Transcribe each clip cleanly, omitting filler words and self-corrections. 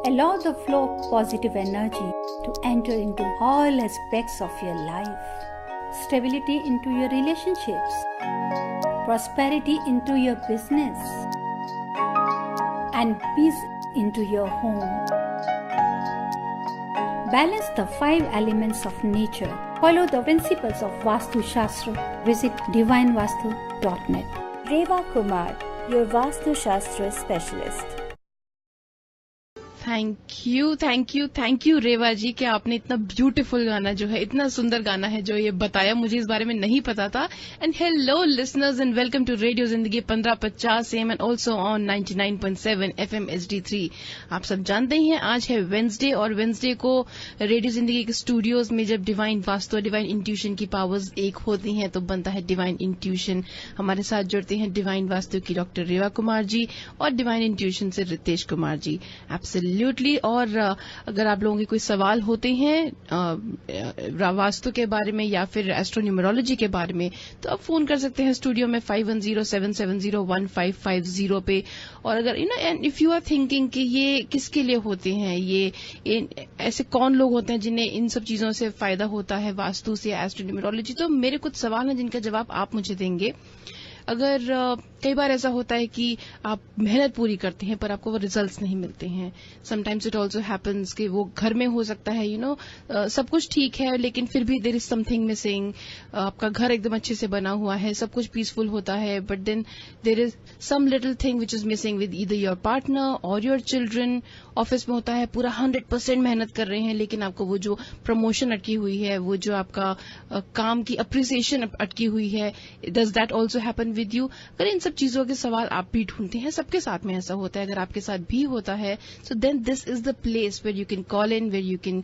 Allow the flow of positive energy to enter into all aspects of your life. Stability into your relationships. Prosperity into your business. And peace into your home. Balance the 5 elements of nature. Follow the principles of Vastu Shastra. Visit divinevastu.net. Reva Kumar, your Vastu Shastra specialist. Thank you Reva ji कि आपने इतना beautiful गाना जो है, इतना सुंदर गाना है जो ये बताया, मुझे इस बारे में नहीं पता था. And hello listeners and welcome to radio Zindagi 1550 AM and also on 99.7 FM HD3. आप सब जानते ही हैं आज है वेंसडे, और वेंसडे को रेडियो जिंदगी के स्टूडियोज में जब डिवाइन वास्तु और डिवाइन इंट्यूशन की पावर्स एक होती हैं तो बनता है डिवाइन इंट्यूशन. हमारे साथ जुड़ते हैं डिवाइन वास्तु की डॉक्टर रेवा कुमार जी और डिवाइन इंट्यूशन से रितेश कुमार जी. एब्सोल्युटली. और अगर आप लोगों के कोई सवाल होते हैं वास्तु के बारे में या फिर एस्ट्रोन्यूमरोलॉजी के बारे में, तो आप फोन कर सकते हैं स्टूडियो में 5107701550 पे. और अगर and if you are thinking कि ये किसके लिए होते हैं, ये ऐसे कौन लोग होते हैं जिन्हें इन सब चीजों से फायदा होता है वास्तु से या एस्ट्रोन्यूमरोलॉजी, तो मेरे कुछ सवाल हैं जिनका जवाब आप मुझे देंगे. अगर कई बार ऐसा होता है कि आप मेहनत पूरी करते हैं पर आपको वो रिजल्ट्स नहीं मिलते हैं. समटाइम्स इट ऑल्सो हैपन्स कि वो घर में हो सकता है सब कुछ ठीक है लेकिन फिर भी देयर इज समथिंग मिसिंग. आपका घर एकदम अच्छे से बना हुआ है, सब कुछ पीसफुल होता है, but then there is some little thing which is missing with either your partner or your children. Office में होता है पूरा 100% मेहनत कर रहे हैं लेकिन आपको वो जो प्रमोशन अटकी हुई है, वो जो आपका काम की अप्रिसिएशन अटकी हुई है, does that also happen with you? अगर इन सब चीजों के सवाल आप भी ढूंढते हैं, सबके साथ में ऐसा होता है, अगर आपके साथ भी होता है, so then this is the place where you can call in, where you can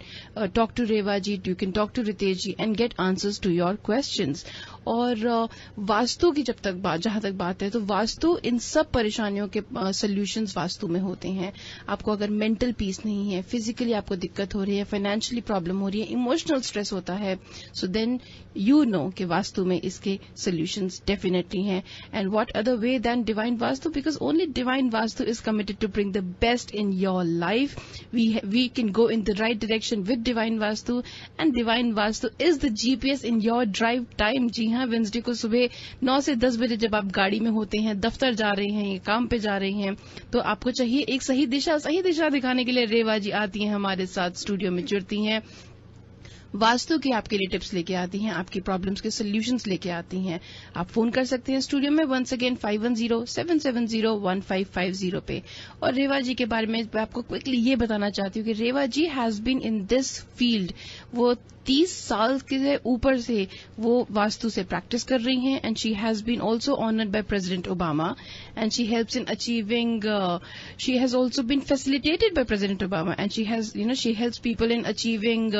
talk to Reva ji, you can talk to Ritesh ji and get answers to your questions. और वास्तु की जहां तक बात है, तो वास्तु इन सब परेशानियों के सोल्यूशंस वास्तु में होते हैं. आपको अगर मेंटल पीस नहीं है, फिजिकली आपको दिक्कत हो रही है, फाइनेंशियली प्रॉब्लम हो रही है, इमोशनल स्ट्रेस होता है, सो देन यू नो कि वास्तु में इसके सोल्यूशंस डेफिनेटली हैं. And what other way than divine Vastu, because only divine Vastu is committed to bring the best in your life. We can go in the right direction with divine Vastu, and divine Vastu is the GPS in your drive time. जी हाँ, Wednesday को सुबह 9 से 10 बजे जब आप गाड़ी में होते हैं, दफ्तर जा रहे हैं, काम पे जा रहे हैं, तो आपको चाहिए एक सही दिशा दिखाने के लिए रेवा जी आती हैं, हमारे साथ स्टूडियो में जुड़ती हैं, वास्तु की आपके लिए टिप्स लेके आती हैं, आपकी प्रॉब्लम्स के सोल्यूशंस लेके आती हैं. आप फोन कर सकते हैं स्टूडियो में वंस अगेन 5107701550 पे. और रेवा जी के बारे में मैं आपको क्विकली ये बताना चाहती हूँ कि Reva ji has been in this field. वो 30 साल के ऊपर से वो वास्तु से प्रैक्टिस कर रही हैं, and she has been also honoured by president Obama, and she helps in achieving, she has also been facilitated by president Obama, and she helps people in achieving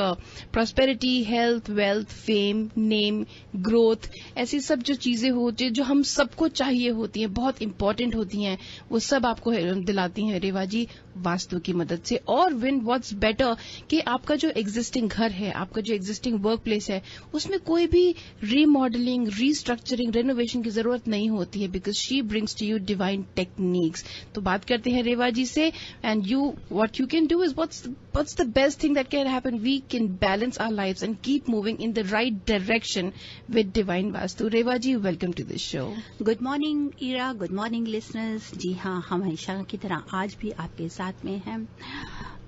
prosperity, health, wealth, fame, name, growth. ऐसी सब जो चीजें होती है जो हम सबको चाहिए होती हैं, बहुत इंपॉर्टेंट होती हैं, वो सब आपको दिलाती हैं रेवा जी वास्तु की मदद से. और व्हाट्स बेटर कि आपका जो एग्जिस्टिंग घर है, आपका जो एग्जिस्टिंग वर्क प्लेस है, उसमें कोई भी रीमॉडलिंग, रीस्ट्रक्चरिंग, रेनोवेशन की जरूरत नहीं होती है, because she brings to you divine techniques. तो बात करते हैं रेवा जी से, and what you can do is what's the best thing that can happen. We can balance our lives and keep moving in the right direction with divine Vastu. Reva ji, welcome to this show. Good morning Ira, good morning listeners. जी हाँ, हम हमेशा की तरह आज भी आपके साथ में हैं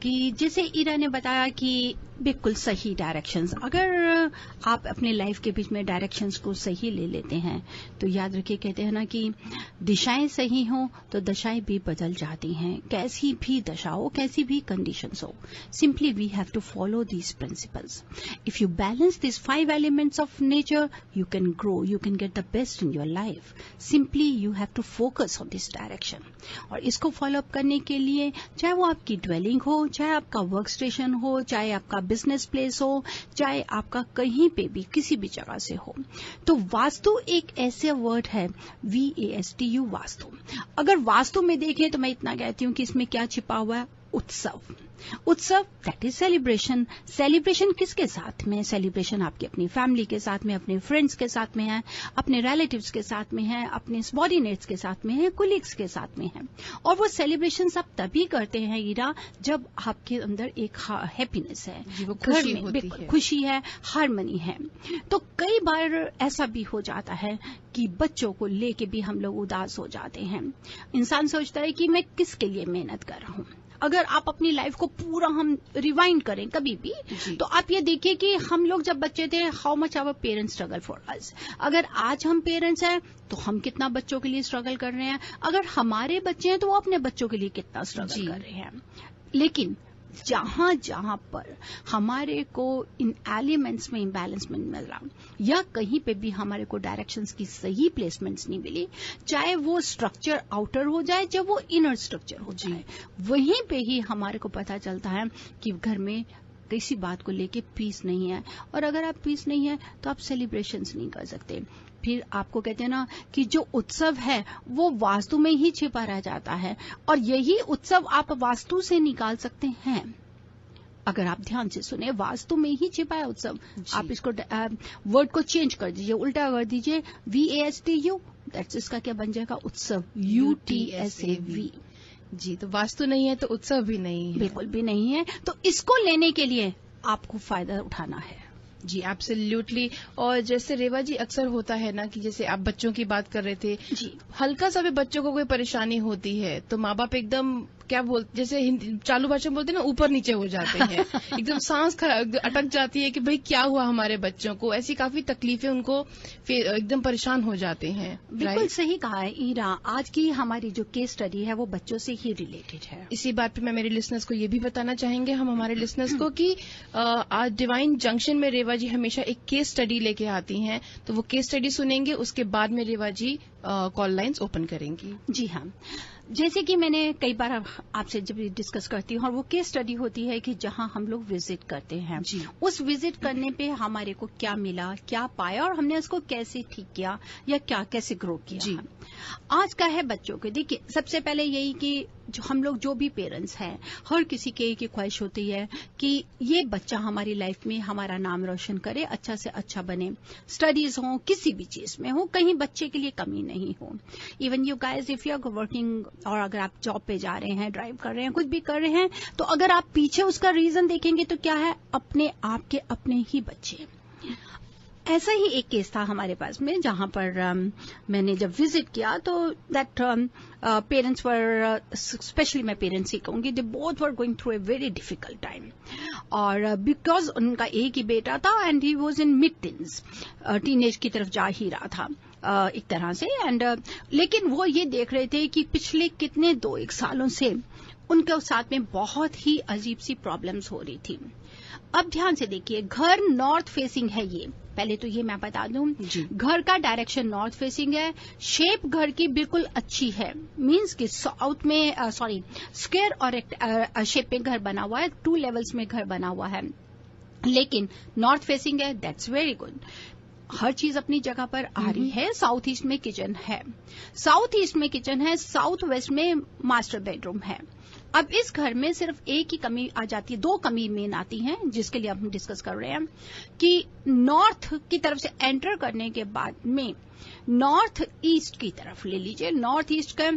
कि जैसे ईरा ने बताया कि बिल्कुल सही डायरेक्शंस, अगर आप अपने लाइफ के बीच में डायरेक्शंस को सही ले लेते हैं तो याद रखिए, कहते हैं ना कि दिशाएं सही हों तो दशाएं भी बदल जाती हैं. कैसी भी दशा हो, कैसी भी कंडीशंस हो, simply we have to follow these principles. If you balance this 5 elements of nature, you can grow, you can get the best in your life. Simply you have to focus on this direction. और इसको follow up करने के लिए, चाहे वो आपकी dwelling हो, चाहे आपका वर्क स्टेशन हो, चाहे आपका बिजनेस प्लेस हो, चाहे आपका कहीं पे भी किसी भी जगह से हो, तो वास्तु एक ऐसे वर्ड है, VASTU, वास्तु. अगर वास्तु में देखें तो मैं इतना कहती हूं कि इसमें क्या छिपा हुआ है, उत्सव. उत्सव दैट इज सेलिब्रेशन। सेलिब्रेशन किसके साथ में? सेलिब्रेशन आपकी अपनी फैमिली के साथ में, अपने फ्रेंड्स के साथ में है, अपने रिलेटिव्स के साथ में है, अपने सबॉर्डिनेट्स के साथ में है, कोलीग्स के साथ में है। और वो सेलिब्रेशन सब तभी करते हैं ईरा, जब आपके अंदर एक हैप्पीनेस है, घर में खुशी है, हार्मनी है। तो कई बार ऐसा भी हो जाता है कि बच्चों को लेके भी हम लोग उदास हो जाते हैं। इंसान सोचता है कि मैं किसके लिए मेहनत कर रहा हूं। अगर आप अपनी लाइफ को पूरा हम रिवाइंड करें कभी भी, तो आप ये देखिए कि हम लोग जब बच्चे थे, how much our parents struggle for us. अगर आज हम पेरेंट्स हैं तो हम कितना बच्चों के लिए स्ट्रगल कर रहे हैं। अगर हमारे बच्चे हैं तो वो अपने बच्चों के लिए कितना स्ट्रगल कर रहे हैं। लेकिन जहां जहां पर हमारे को इन एलिमेंट्स में इम्बैलेंसमेंट मिल रहा, या कहीं पे भी हमारे को डायरेक्शंस की सही प्लेसमेंट्स नहीं मिली, चाहे वो स्ट्रक्चर आउटर हो जाए, चाहे वो इनर स्ट्रक्चर हो जाए, वहीं पे ही हमारे को पता चलता है कि घर में किसी बात को लेके पीस नहीं है। और अगर आप पीस नहीं है तो आप सेलिब्रेशंस नहीं कर सकते। फिर आपको कहते हैं ना कि जो उत्सव है वो वास्तु में ही छिपा रह जाता है, और यही उत्सव आप वास्तु से निकाल सकते हैं। अगर आप ध्यान से सुने, वास्तु में ही छिपा है उत्सव। आप इसको वर्ड को चेंज कर दीजिए, उल्टा कर दीजिए, VASTU, दैट्स इसका क्या बन जाएगा? उत्सव, UTSAV। जी, तो वास्तु नहीं है तो उत्सव भी नहीं है, बिल्कुल भी नहीं है। तो इसको लेने के लिए आपको फायदा उठाना है। जी, एब्सोल्युटली। और जैसे रेवा जी, अक्सर होता है ना कि जैसे आप बच्चों की बात कर रहे थे जी, हल्का सा भी बच्चों को कोई परेशानी होती है तो माँ बाप एकदम क्या बोलते, जैसे चालू भाषा में बोलते हैं ना, ऊपर नीचे हो जाते हैं। एकदम सांस अटक जाती है कि भाई क्या हुआ हमारे बच्चों को, ऐसी काफी तकलीफें उनको, फिर एकदम परेशान हो जाते हैं। बिल्कुल सही कहा है ईरा। आज की हमारी जो केस स्टडी है वो बच्चों से ही रिलेटेड है। इसी बात पे मैं मेरे लिसनर्स को ये भी बताना चाहेंगे, हम हमारे लिसनर्स को, कि आज डिवाइन जंक्शन में रेवा जी हमेशा एक केस स्टडी लेके आती हैं, तो वो केस स्टडी सुनेंगे, उसके बाद में रेवा जी कॉल लाइन्स ओपन करेंगी। जी हाँ, जैसे कि मैंने कई बार आपसे जब डिस्कस करती हूँ, और वो केस स्टडी होती है कि जहां हम लोग विजिट करते हैं, उस विजिट करने पे हमारे को क्या मिला, क्या पाया, और हमने उसको कैसे ठीक किया या क्या कैसे ग्रो किया। जी, आज का है बच्चों के। देखिए, सबसे पहले यही कि जो हम लोग जो भी पेरेंट्स हैं, हर किसी के की ख्वाहिश होती है कि ये बच्चा हमारी लाइफ में हमारा नाम रोशन करे, अच्छा से अच्छा बने, स्टडीज हो, किसी भी चीज में हो, कहीं बच्चे के लिए कमी नहीं हो। Even you guys if you are working, और अगर आप जॉब पे जा रहे हैं, ड्राइव कर रहे हैं, कुछ भी कर रहे हैं, तो अगर आप पीछे उसका रीजन देखेंगे तो क्या है, अपने आप के अपने ही बच्चे। ऐसा ही एक केस था हमारे पास में, जहां पर मैंने जब विजिट किया तो दैट पेरेंट्स वर, स्पेशली मैं पेरेंट्स ही कहूंगी, they both were going through a very difficult time. और बिकॉज उनका एक ही बेटा था and he was in mid teens, teenage की तरफ जा ही रहा था एक तरह से। एंड लेकिन वो ये देख रहे थे कि पिछले कितने 2-1 सालों से उनके साथ में बहुत ही अजीब सी प्रॉब्लम्स हो रही थी। अब ध्यान से देखिए, घर नॉर्थ फेसिंग है। ये पहले तो ये मैं बता दूं, घर का डायरेक्शन नॉर्थ फेसिंग है। शेप घर की बिल्कुल अच्छी है, मींस कि साउथ में स्क्वायर और शेप में घर बना हुआ है, 2 लेवल्स में घर बना हुआ है, लेकिन नॉर्थ फेसिंग है। That's very good. हर चीज अपनी जगह पर आ रही है। साउथ ईस्ट में किचन है, साउथ ईस्ट में किचन है, साउथ वेस्ट में मास्टर बेडरूम है। अब इस घर में सिर्फ एक ही कमी आ जाती है, 2 कमी मेन आती हैं, जिसके लिए हम डिस्कस कर रहे हैं कि नॉर्थ की तरफ से एंटर करने के बाद में नॉर्थ ईस्ट की तरफ ले लीजिए। नॉर्थ ईस्ट के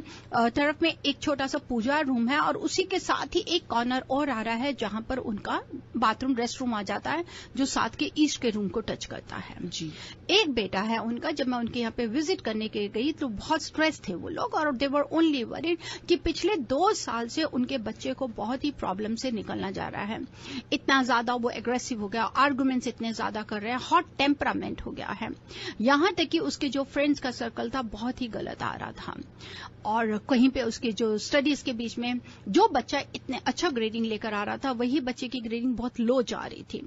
तरफ में एक छोटा सा पूजा रूम है, और उसी के साथ ही एक कॉर्नर और आ रहा है जहां पर उनका बाथरूम, रेस्ट रूम आ जाता है, जो साथ के ईस्ट के रूम को टच करता है। जी, एक बेटा है उनका। जब मैं उनके यहाँ पे विजिट करने के गई तो बहुत स्ट्रेस थे वो लोग, और दे वर ओनली वरीड कि पिछले 2 साल से उनके बच्चे को बहुत ही प्रॉब्लम से निकलना जा रहा है। इतना ज्यादा वो एग्रेसिव हो गया, आर्गुमेंट्स इतने ज्यादा कर रहे हैं, हॉट टेम्परामेंट हो गया है, यहां तक कि उसके जो फ्रेंड्स का सर्कल था बहुत ही गलत आ रहा था। और कहीं पे उसके जो स्टडीज के बीच में जो बच्चा इतने अच्छा ग्रेडिंग लेकर आ रहा था, वही बच्चे की ग्रेडिंग बहुत लो जा रही थी।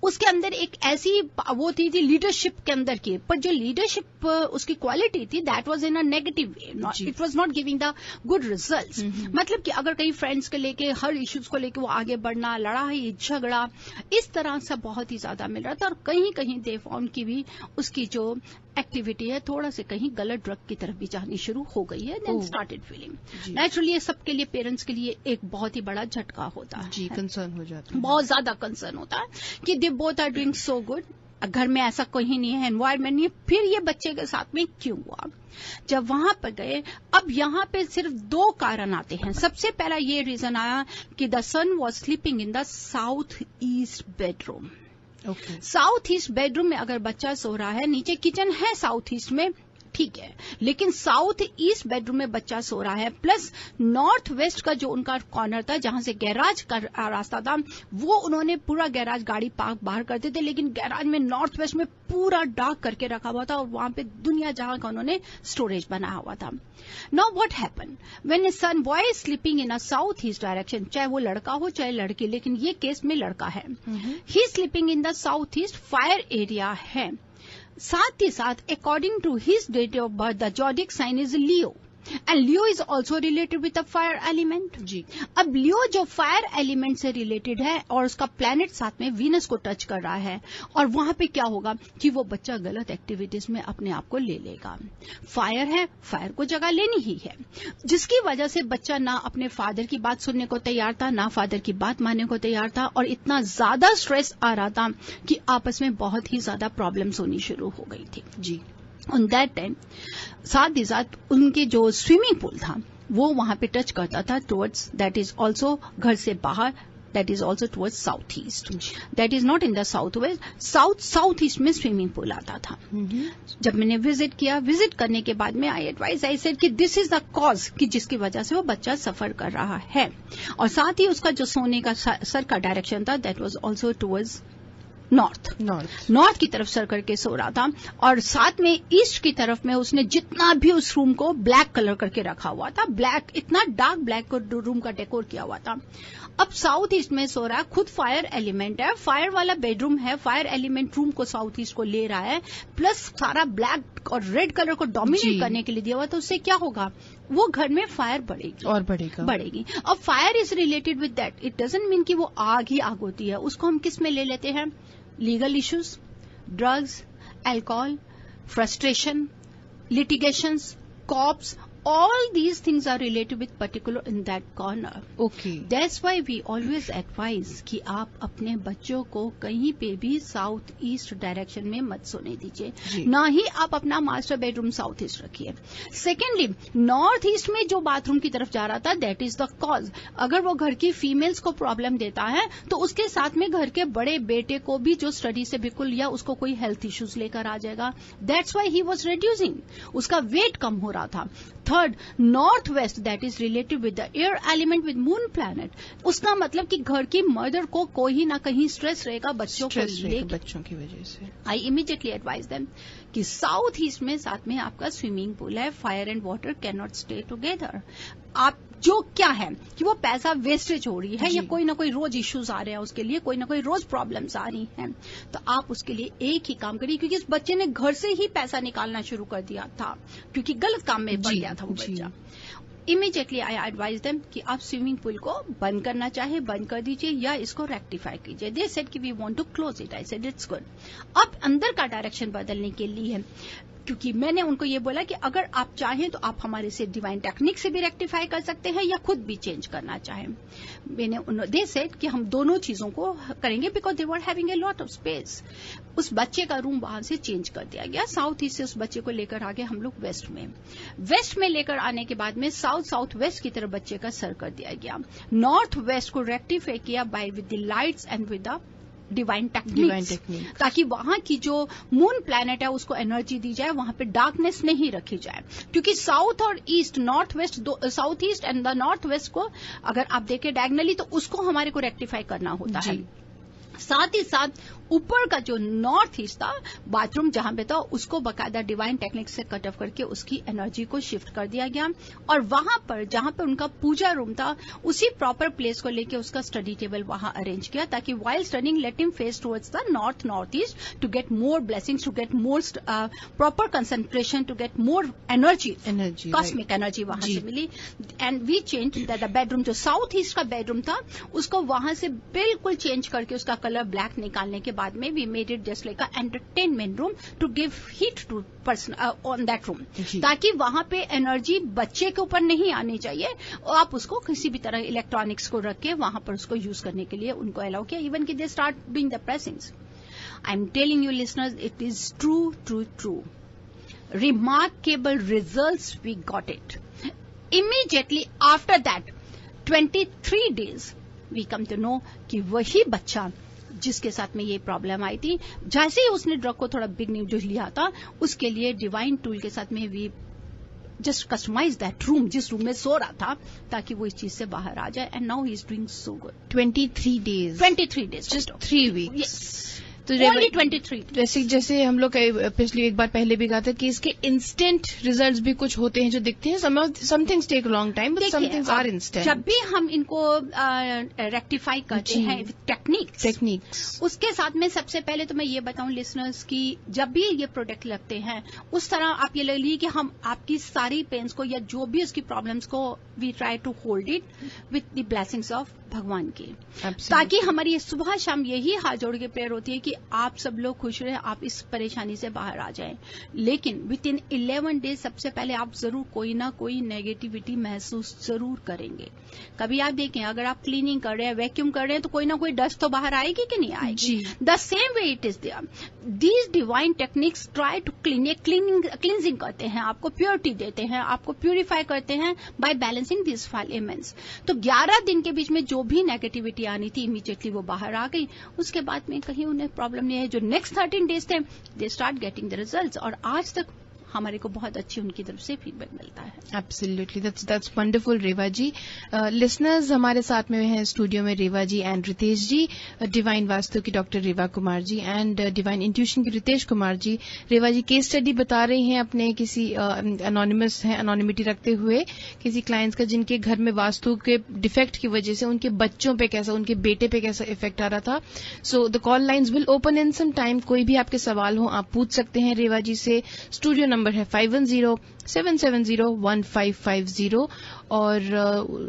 उसके अंदर एक ऐसी वो थी लीडरशिप के अंदर की, पर जो लीडरशिप उसकी क्वालिटी थी, that was in a negative way, it was not giving the good results. मतलब कि अगर कहीं फ्रेंड्स के लेके, हर इश्यूज को लेके वो आगे बढ़ना, लड़ाई झगड़ा, इस तरह से बहुत ही ज्यादा मिल रहा था। और कहीं कहीं दे फाउंड की भी उसकी जो एक्टिविटी है, थोड़ा से कहीं गलत ड्रग की तरफ भी जानी शुरू हो गई है, देन स्टार्टेड फीलिंग। नेचुरली ये सबके लिए, पेरेंट्स के लिए एक बहुत ही बड़ा झटका होता है जी, कंसर्न हो जाता है, बहुत ज्यादा कंसर्न होता है कि they both are doing so good, घर में ऐसा कहीं नहीं है, एनवायरमेंट नहीं है, फिर ये बच्चे के साथ में क्यों हुआ। जब वहां पर गए, अब यहाँ पे सिर्फ 2 कारण आते हैं। सबसे पहला ये रीजन आया कि the son was sleeping in the south east bedroom. South east bedroom में अगर बच्चा सो रहा है, नीचे किचन है साउथ ईस्ट में, ठीक है, लेकिन साउथ ईस्ट बेडरूम में बच्चा सो रहा है, प्लस नॉर्थ वेस्ट का जो उनका कॉर्नर था जहां से गैराज का रास्ता था, वो उन्होंने पूरा गैराज गाड़ी पार्क बाहर करते थे, लेकिन गैराज में नॉर्थ वेस्ट में पूरा डार्क करके रखा हुआ था और वहां पे दुनिया जहां का उन्होंने स्टोरेज बनाया हुआ था। Now what happen when a son boy is sleeping in a south east direction, चाहे वो लड़का हो चाहे लड़की, लेकिन ये केस में लड़का है, he sleeping in the south east, fire area है। साथ ही साथ according to his date of birth the zodiac sign is Leo and Leo is also related with the fire element. जी, अब लियो जो फायर एलिमेंट से related है और उसका प्लैनेट साथ में वीनस को टच कर रहा है, और वहां पे क्या होगा कि वो बच्चा गलत एक्टिविटीज में अपने आप को ले लेगा। फायर है, फायर को जगह लेनी ही है, जिसकी वजह से बच्चा ना अपने फादर की बात सुनने को तैयार था, ना फादर की बात मानने को तैयार था, और इतना ज्यादा स्ट्रेस आ रहा था कि आपस में बहुत ही ज्यादा प्रॉब्लम्स होनी शुरू हो गई थी। जी, ऑन दैट टाइम साथ ही साथ उनके जो स्विमिंग पूल था वो वहां पे टच करता था टुवर्ड्स, दैट इज ऑल्सो घर से बाहर, that is also towards south east, that is not in the south waste, south east में स्विमिंग पूल आता था। जब मैंने विजिट किया, विजिट करने के बाद में आई सेड कि दिस इज द कॉज कि जिसकी वजह से वो बच्चा सफर कर रहा है, और साथ ही उसका जो सोने का सर का डायरेक्शन था that was also towards north की तरफ सर करके सो रहा था, और साथ में ईस्ट की तरफ में उसने जितना भी उस रूम को ब्लैक कलर करके रखा हुआ था, ब्लैक, इतना डार्क ब्लैक रूम का डेकोर किया हुआ था। अब साउथ ईस्ट में सो रहा है, खुद फायर एलिमेंट है, फायर वाला बेडरूम है, फायर एलिमेंट रूम को साउथ ईस्ट को ले रहा है, प्लस सारा ब्लैक और रेड कलर को डोमिनेट करने के लिए दिया हुआ, तो उससे क्या होगा, वो घर में फायर बढ़ेगी और बढ़ेगी। अब fire is related with that, it doesn't mean कि वो आग ही आग होती है, उसको हम किस में ले लेते हैं, legal issues, drugs, alcohol, frustration, litigations, cops, all these things are related with particular in that corner. Okay. That's why we always advise कि आप अपने बच्चों को कहीं पे भी साउथ ईस्ट डायरेक्शन में मत सोने दीजिए, ना ही आप अपना मास्टर बेडरूम साउथ ईस्ट रखिए। सेकेंडली, नॉर्थ ईस्ट में जो बाथरूम की तरफ जा रहा था दैट इज द कॉज। अगर वो घर की फीमेल्स को प्रॉब्लम देता है तो उसके साथ में घर के बड़े बेटे को भी जो स्टडी से बिल्कुल, या उसको कोई हेल्थ इश्यूज लेकर आ जाएगा, that's why he was reducing, उसका वेट कम हो रहा था। Third, north west that is related with the air element with moon planet, उसका मतलब कि घर की मदर को कोई ना कहीं स्ट्रेस रहेगा बच्चों की वजह से। आई इमीडिएटली एडवाइज देम कि साउथ ईस्ट में साथ में आपका स्विमिंग पूल है, fire and water can not stay together. आप जो क्या है कि वो पैसा वेस्टेज हो रही है, या कोई ना कोई रोज इश्यूज आ रहे हैं उसके लिए, कोई ना कोई रोज प्रॉब्लम्स आ रही हैं, तो आप उसके लिए एक ही काम करिए, क्योंकि इस बच्चे ने घर से ही पैसा निकालना शुरू कर दिया था, क्योंकि गलत काम में पड़ गया था वो बच्चा। इमीडिएटली आई एडवाइज देम कि आप स्विमिंग पूल को बंद करना चाहे बंद कर दीजिए, या इसको रेक्टिफाई कीजिए। दे सेड कि we want to close it, I said it's good. अब अंदर का डायरेक्शन बदलने के लिए, क्योंकि मैंने उनको ये बोला कि अगर आप चाहें तो आप हमारे से डिवाइन टेक्निक से भी रेक्टिफाई कर सकते हैं, या खुद भी चेंज करना चाहें। दे सेड कि हम दोनों चीजों को करेंगे, because they were having a lot of space. उस बच्चे का रूम वहां से चेंज कर दिया गया, साउथ ईस्ट से उस बच्चे को लेकर आ गए हम लोग वेस्ट में लेकर आने के बाद में साउथ वेस्ट की तरफ बच्चे का सर कर दिया गया। नॉर्थ वेस्ट को रेक्टिफाई किया by with the lights and with the divine technique, ताकि वहां की जो मून प्लैनेट है उसको एनर्जी दी जाए, वहां पे डार्कनेस नहीं रखी जाए, क्योंकि साउथ और east, north west, south east and the north west को अगर आप देखें डायगनली तो उसको हमारे को रेक्टिफाई करना होता है। साथ ही साथ ऊपर का जो नॉर्थ ईस्ट था, बाथरूम जहां पे था, उसको बकायदा डिवाइन टेक्निक से कट ऑफ करके उसकी एनर्जी को शिफ्ट कर दिया गया, और वहां पर जहां पे उनका पूजा रूम था उसी प्रॉपर प्लेस को लेके उसका स्टडी टेबल वहां अरेंज किया, ताकि while studying let him face towards the north east to get more blessings, to get more proper concentration, to get more energy, cosmic energy वहां से मिली। And we change the bedroom, जो south east का bedroom था उसको वहां से बिल्कुल चेंज करके उसका कलर ब्लैक निकालने के बाद में we made it just like a entertainment room to give heat to person on that room, ताकि वहां पे एनर्जी बच्चे के ऊपर नहीं आनी चाहिए और आप उसको किसी भी तरह इलेक्ट्रॉनिक्स को रख के वहां पर उसको यूज करने के लिए उनको अलाउ किया, इवन कि they start doing the pressings. I am telling you listeners, it is true. Remarkable results we got it. Immediately after that, 23 days, we come to know कि वही बच्चा जिसके साथ में ये प्रॉब्लम आई थी, जैसे ही उसने ड्रग को थोड़ा बिग न्यूज लिया था, उसके लिए डिवाइन टूल के साथ में we just customise that room, जिस रूम में सो रहा था, ताकि वो इस चीज से बाहर आ जाए. And now he is doing so good. 23 days, just 3 weeks. Yes. तो Only 23. जैसे हम लोग पिछली एक बार पहले भी कहा था कि इसके इंस्टेंट रिजल्ट्स भी कुछ होते हैं जो दिखते हैं. Some things take long time, but some things are instant. जब भी हम इनको रेक्टिफाई करते हैं विद टेक्निक्स, उसके साथ में सबसे पहले तो मैं ये बताऊं लिसनर्स कि जब भी ये प्रोडक्ट लगते हैं, उस तरह आप ये ले लीजिए कि हम आपकी सारी पेन्स को या जो भी उसकी प्रॉब्लम्स को we try to hold it with the blessings of Bhagwan की, ताकि हमारी सुबह शाम यही हाथ जोड़ के प्रेयर होती है कि आप सब लोग खुश रहे, आप इस परेशानी से बाहर आ जाएं. लेकिन विद इन 11 डेज सबसे पहले आप जरूर कोई ना कोई नेगेटिविटी महसूस जरूर करेंगे. कभी आप देखें, अगर आप क्लीनिंग कर रहे हैं, वैक्यूम कर रहे हैं, तो कोई ना कोई डस्ट तो बाहर आएगी कि नहीं आएगी. The same way it is there. These divine techniques try to cleansing करते हैं, आपको प्योरिटी देते हैं, आपको प्यूरिफाई करते हैं by balancing this five elements. तो 11 दिन के बीच में जो भी नेगेटिविटी आनी थी, इमीडिएटली वो बाहर आ गई. उसके बाद में कहीं उन्हें प्रॉब्लम नहीं है. जो नेक्स्ट 13 डेज थे, they start getting the results, और आज तक हमारे को बहुत अच्छी उनकी तरफ से फीडबैक मिलता है. Absolutely, that's wonderful Reva ji. Listeners, हमारे साथ में हैं स्टूडियो में रेवा जी एंड रितेश जी, डिवाइन वास्तु की doctor Reva Kumar ji and divine intuition की रितेश कुमार जी. रेवा जी केस स्टडी बता रही हैं अपने किसी अनोनिमस है, अनोनिमिटी रखते हुए, किसी क्लाइंट्स का जिनके घर में वास्तु के डिफेक्ट की वजह से उनके बच्चों पे कैसा, उनके बेटे पे कैसा इफेक्ट आ रहा था. So the call lines will open in some time. कोई भी आपके सवाल हो आप पूछ सकते हैं रेवा जी से. स्टूडियो नंबर है 510-770-1550. और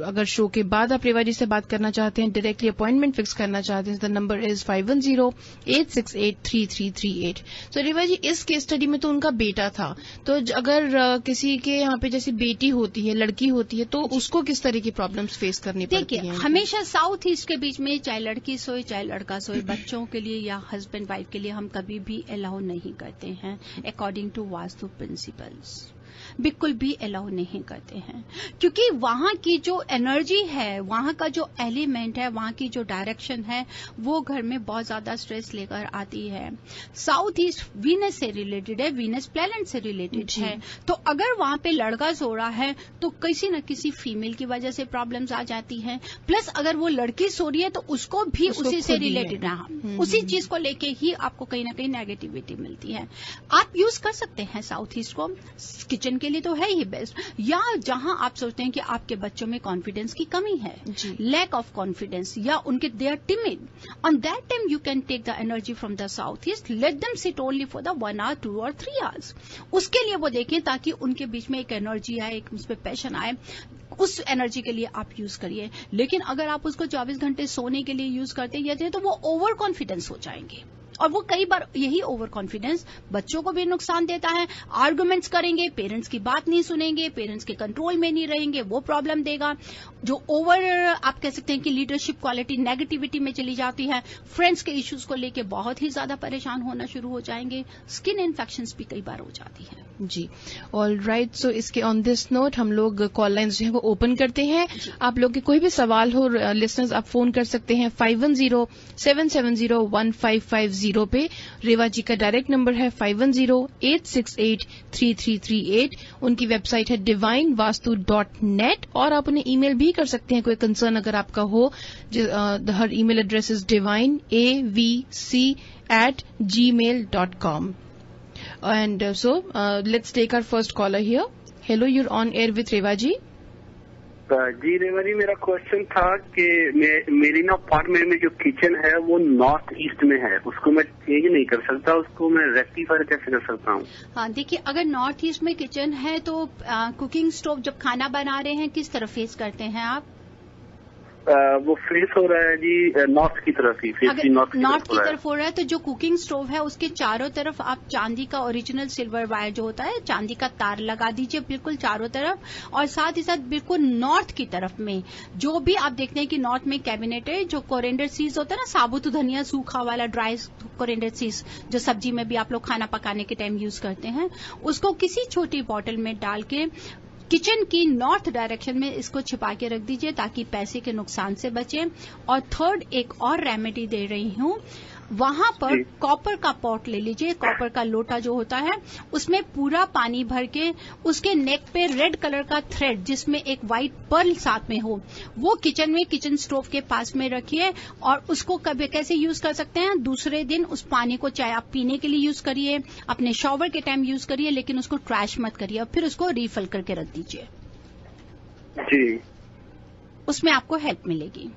अगर शो के बाद आप रेवा जी से बात करना चाहते हैं, डायरेक्टली अपॉइंटमेंट फिक्स करना चाहते हैं, द नंबर इज 510-868-3338. तो रेवा जी, इस केस स्टडी में तो उनका बेटा था, तो अगर किसी के यहाँ पे जैसे बेटी होती है, लड़की होती है, तो उसको किस तरह की प्रॉब्लम्स फेस करनी पड़ती हैं? देखिए, हमेशा साउथ ईस्ट के बीच में चाहे लड़की सोए चाहे लड़का सोए, बच्चों के लिए या हस्बैंड वाइफ के लिए हम कभी भी अलाउ नहीं करते हैं अकॉर्डिंग टू वास्तु प्रिंसिपल्स. बिल्कुल भी अलाउ नहीं करते हैं, क्योंकि वहां की जो एनर्जी है, वहां का जो एलिमेंट है, वहां की जो डायरेक्शन है, वो घर में बहुत ज्यादा स्ट्रेस लेकर आती है. साउथ ईस्ट वीनस से रिलेटेड है, वीनस प्लैनेट से रिलेटेड है. तो अगर वहां पे लड़का सो रहा है तो किसी न किसी फीमेल की वजह से प्रॉब्लम्स आ जाती हैं. प्लस अगर वो लड़की सो रही है तो उसको भी उसी से रिलेटेड रहा, उसी चीज को लेके ही आपको कहीं ना कहीं नेगेटिविटी मिलती है. आप यूज कर सकते हैं साउथ ईस्ट को, किचन के लिए तो है ही बेस्ट. या जहां आप सोचते हैं कि आपके बच्चों में कॉन्फिडेंस की कमी है, लैक ऑफ कॉन्फिडेंस, या उनके they are timid, on that time you can take the energy from the south east, let them sit only for the 1 hour 2 or 3 hours. उसके लिए वो देखें ताकि उनके बीच में एक एनर्जी आए, एक उस पर पैशन आए. उस एनर्जी के लिए आप यूज करिए. लेकिन अगर आप उसको 24 घंटे सोने के लिए यूज करते हैं तो वो ओवर कॉन्फिडेंस हो जाएंगे, और वो कई बार यही ओवर कॉन्फिडेंस बच्चों को भी नुकसान देता है. आर्गुमेंट्स करेंगे, पेरेंट्स की बात नहीं सुनेंगे, पेरेंट्स के कंट्रोल में नहीं रहेंगे, वो प्रॉब्लम देगा. जो ओवर आप कह सकते हैं कि लीडरशिप क्वालिटी नेगेटिविटी में चली जाती है, फ्रेंड्स के इश्यूज को लेके बहुत ही ज्यादा परेशान होना शुरू हो जाएंगे. स्किन इन्फेक्शंस भी कई बार हो जाती है. जी, ऑल राइट. सो इसके ऑन दिस नोट हम लोग कॉल लाइन्स जो है वो ओपन करते हैं. आप लोग के कोई भी सवाल हो लिसनर्स, आप फोन कर सकते हैं 510-770-1550 पे. रेवा जी का डायरेक्ट नंबर है 510-868-3338. उनकी वेबसाइट है divinevastu.net, और आप उन्हें ईमेल भी कर सकते हैं कोई कंसर्न अगर आपका हो. Her email address is divineavc@gmail.com. And so let's take our first caller here. Hello, you're on air with Reva ji. जी रेवा जी, मेरा क्वेश्चन था कि मेरी ना अपार्टमेंट में जो किचन है वो नॉर्थ ईस्ट में है, उसको मैं चेंज नहीं कर सकता, उसको मैं रेक्टिफाई कैसे कर सकता हूँ? हाँ, देखिए, अगर नॉर्थ ईस्ट में किचन है तो कुकिंग स्टोव जब खाना बना रहे हैं किस तरफ फेस करते हैं आप? वो फेस हो रहा है जी नॉर्थ की तरफ ही, अगर नॉर्थ की तरफ हो रहा है तो जो कुकिंग स्टोव है उसके चारों तरफ आप चांदी का ओरिजिनल सिल्वर वायर जो होता है, चांदी का तार लगा दीजिए बिल्कुल चारों तरफ, और साथ ही साथ बिल्कुल नॉर्थ की तरफ में जो भी आप देखते हैं कि नॉर्थ में कैबिनेट है, जो कोरिएंडर सीड्स होता है ना, साबुत धनिया सूखा वाला ड्राई कोरिएंडर सीड्स जो सब्जी में भी आप लोग खाना पकाने के टाइम यूज करते हैं, उसको किसी छोटी बॉटल में डाल के किचन की नॉर्थ डायरेक्शन में इसको छिपा के रख दीजिए ताकि पैसे के नुकसान से बचें। और थर्ड एक और रेमेडी दे रही हूं, वहां पर कॉपर का पॉट ले लीजिए, कॉपर का लोटा जो होता है, उसमें पूरा पानी भर के उसके नेक पे रेड कलर का थ्रेड जिसमें एक व्हाइट पर्ल साथ में हो, वो किचन में किचन स्टोव के पास में रखिए। और उसको कभी कैसे यूज कर सकते हैं, दूसरे दिन उस पानी को चाहे आप पीने के लिए यूज करिए, अपने शॉवर के टाइम यूज करिए, लेकिन उसको ट्रैश मत करिए, और फिर उसको रिफिल करके रख दीजिए जी, उसमें आपको हेल्प मिलेगी।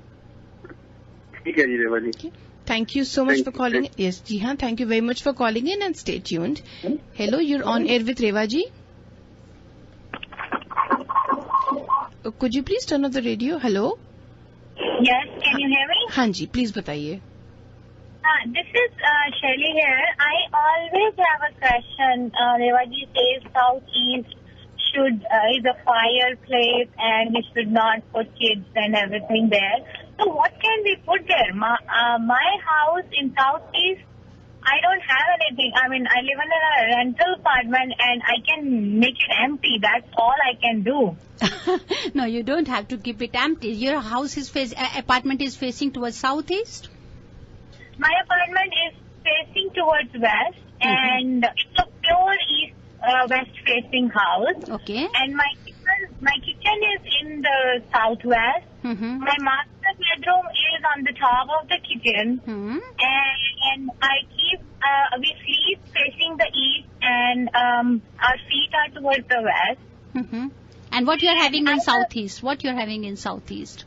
ठीक है जी रेवा जी, Thank you so much for calling. Yes, जी हाँ, thank you very much for calling in and stay tuned. Hello, you're on air with Reva ji. Could you please turn off the radio? Hello. Yes, can you hear me? हाँ जी, please बताइए. This is Shelly here. I always have a question. Reva ji says southeast is a fireplace and we should not put kids and everything there. So what can we put there? My house in southeast, I don't have anything. I mean, I live in a rental apartment and I can make it empty. That's all I can do. No, you don't have to keep it empty. Your house is apartment is facing towards southeast? My apartment is facing towards west and it's a pure east west facing house. Okay. And my kitchen is in the southwest. My master bedroom is on the top of the kitchen. And I we sleep facing the east and our feet are towards the west. And what you're having in southeast? What you're having in southeast?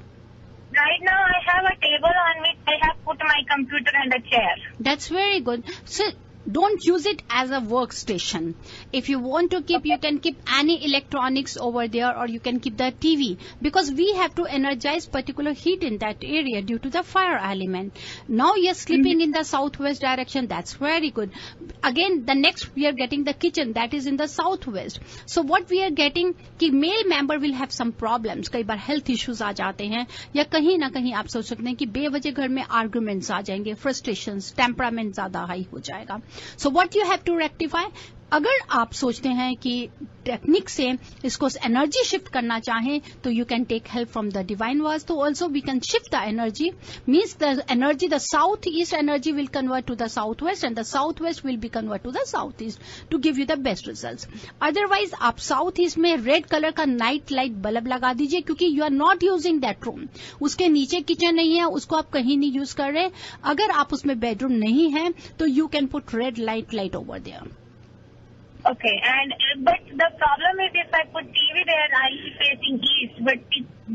Right now I have a table on which I have put my computer and a chair. That's very good. So don't use it as a workstation. If you want to keep, you can keep any electronics over there, or you can keep the TV, because we have to energize particular heat in that area due to the fire element. Now you're sleeping in the southwest direction. That's very good. Again, the next we are getting the kitchen that is in the southwest. So what we are getting कि male member will have some problems. कई बार health issues आ जाते हैं, या कहीं ना कहीं आप सोच सकते हैं कि बेवजह घर में arguments आ जाएंगे, frustrations, temperament ज्यादा हाई हो जाएगा. So what you have to rectify, अगर आप सोचते हैं कि टेक्निक से इसको एनर्जी शिफ्ट करना चाहें तो you can take help from the divine verse, तो also we can shift the energy, means the energy, the south east energy will convert to the south west and the south west will be convert to the south east to give you the best results. Otherwise आप south east में red colour का night light bulb लगा दीजिए, क्योंकि you are not using that room. उसके नीचे kitchen नहीं है, उसको आप कहीं नहीं यूज कर रहे. अगर आप उसमें बेडरूम नहीं है तो you can put red light over there. Okay, but the problem is if I put TV there, I'll be facing east.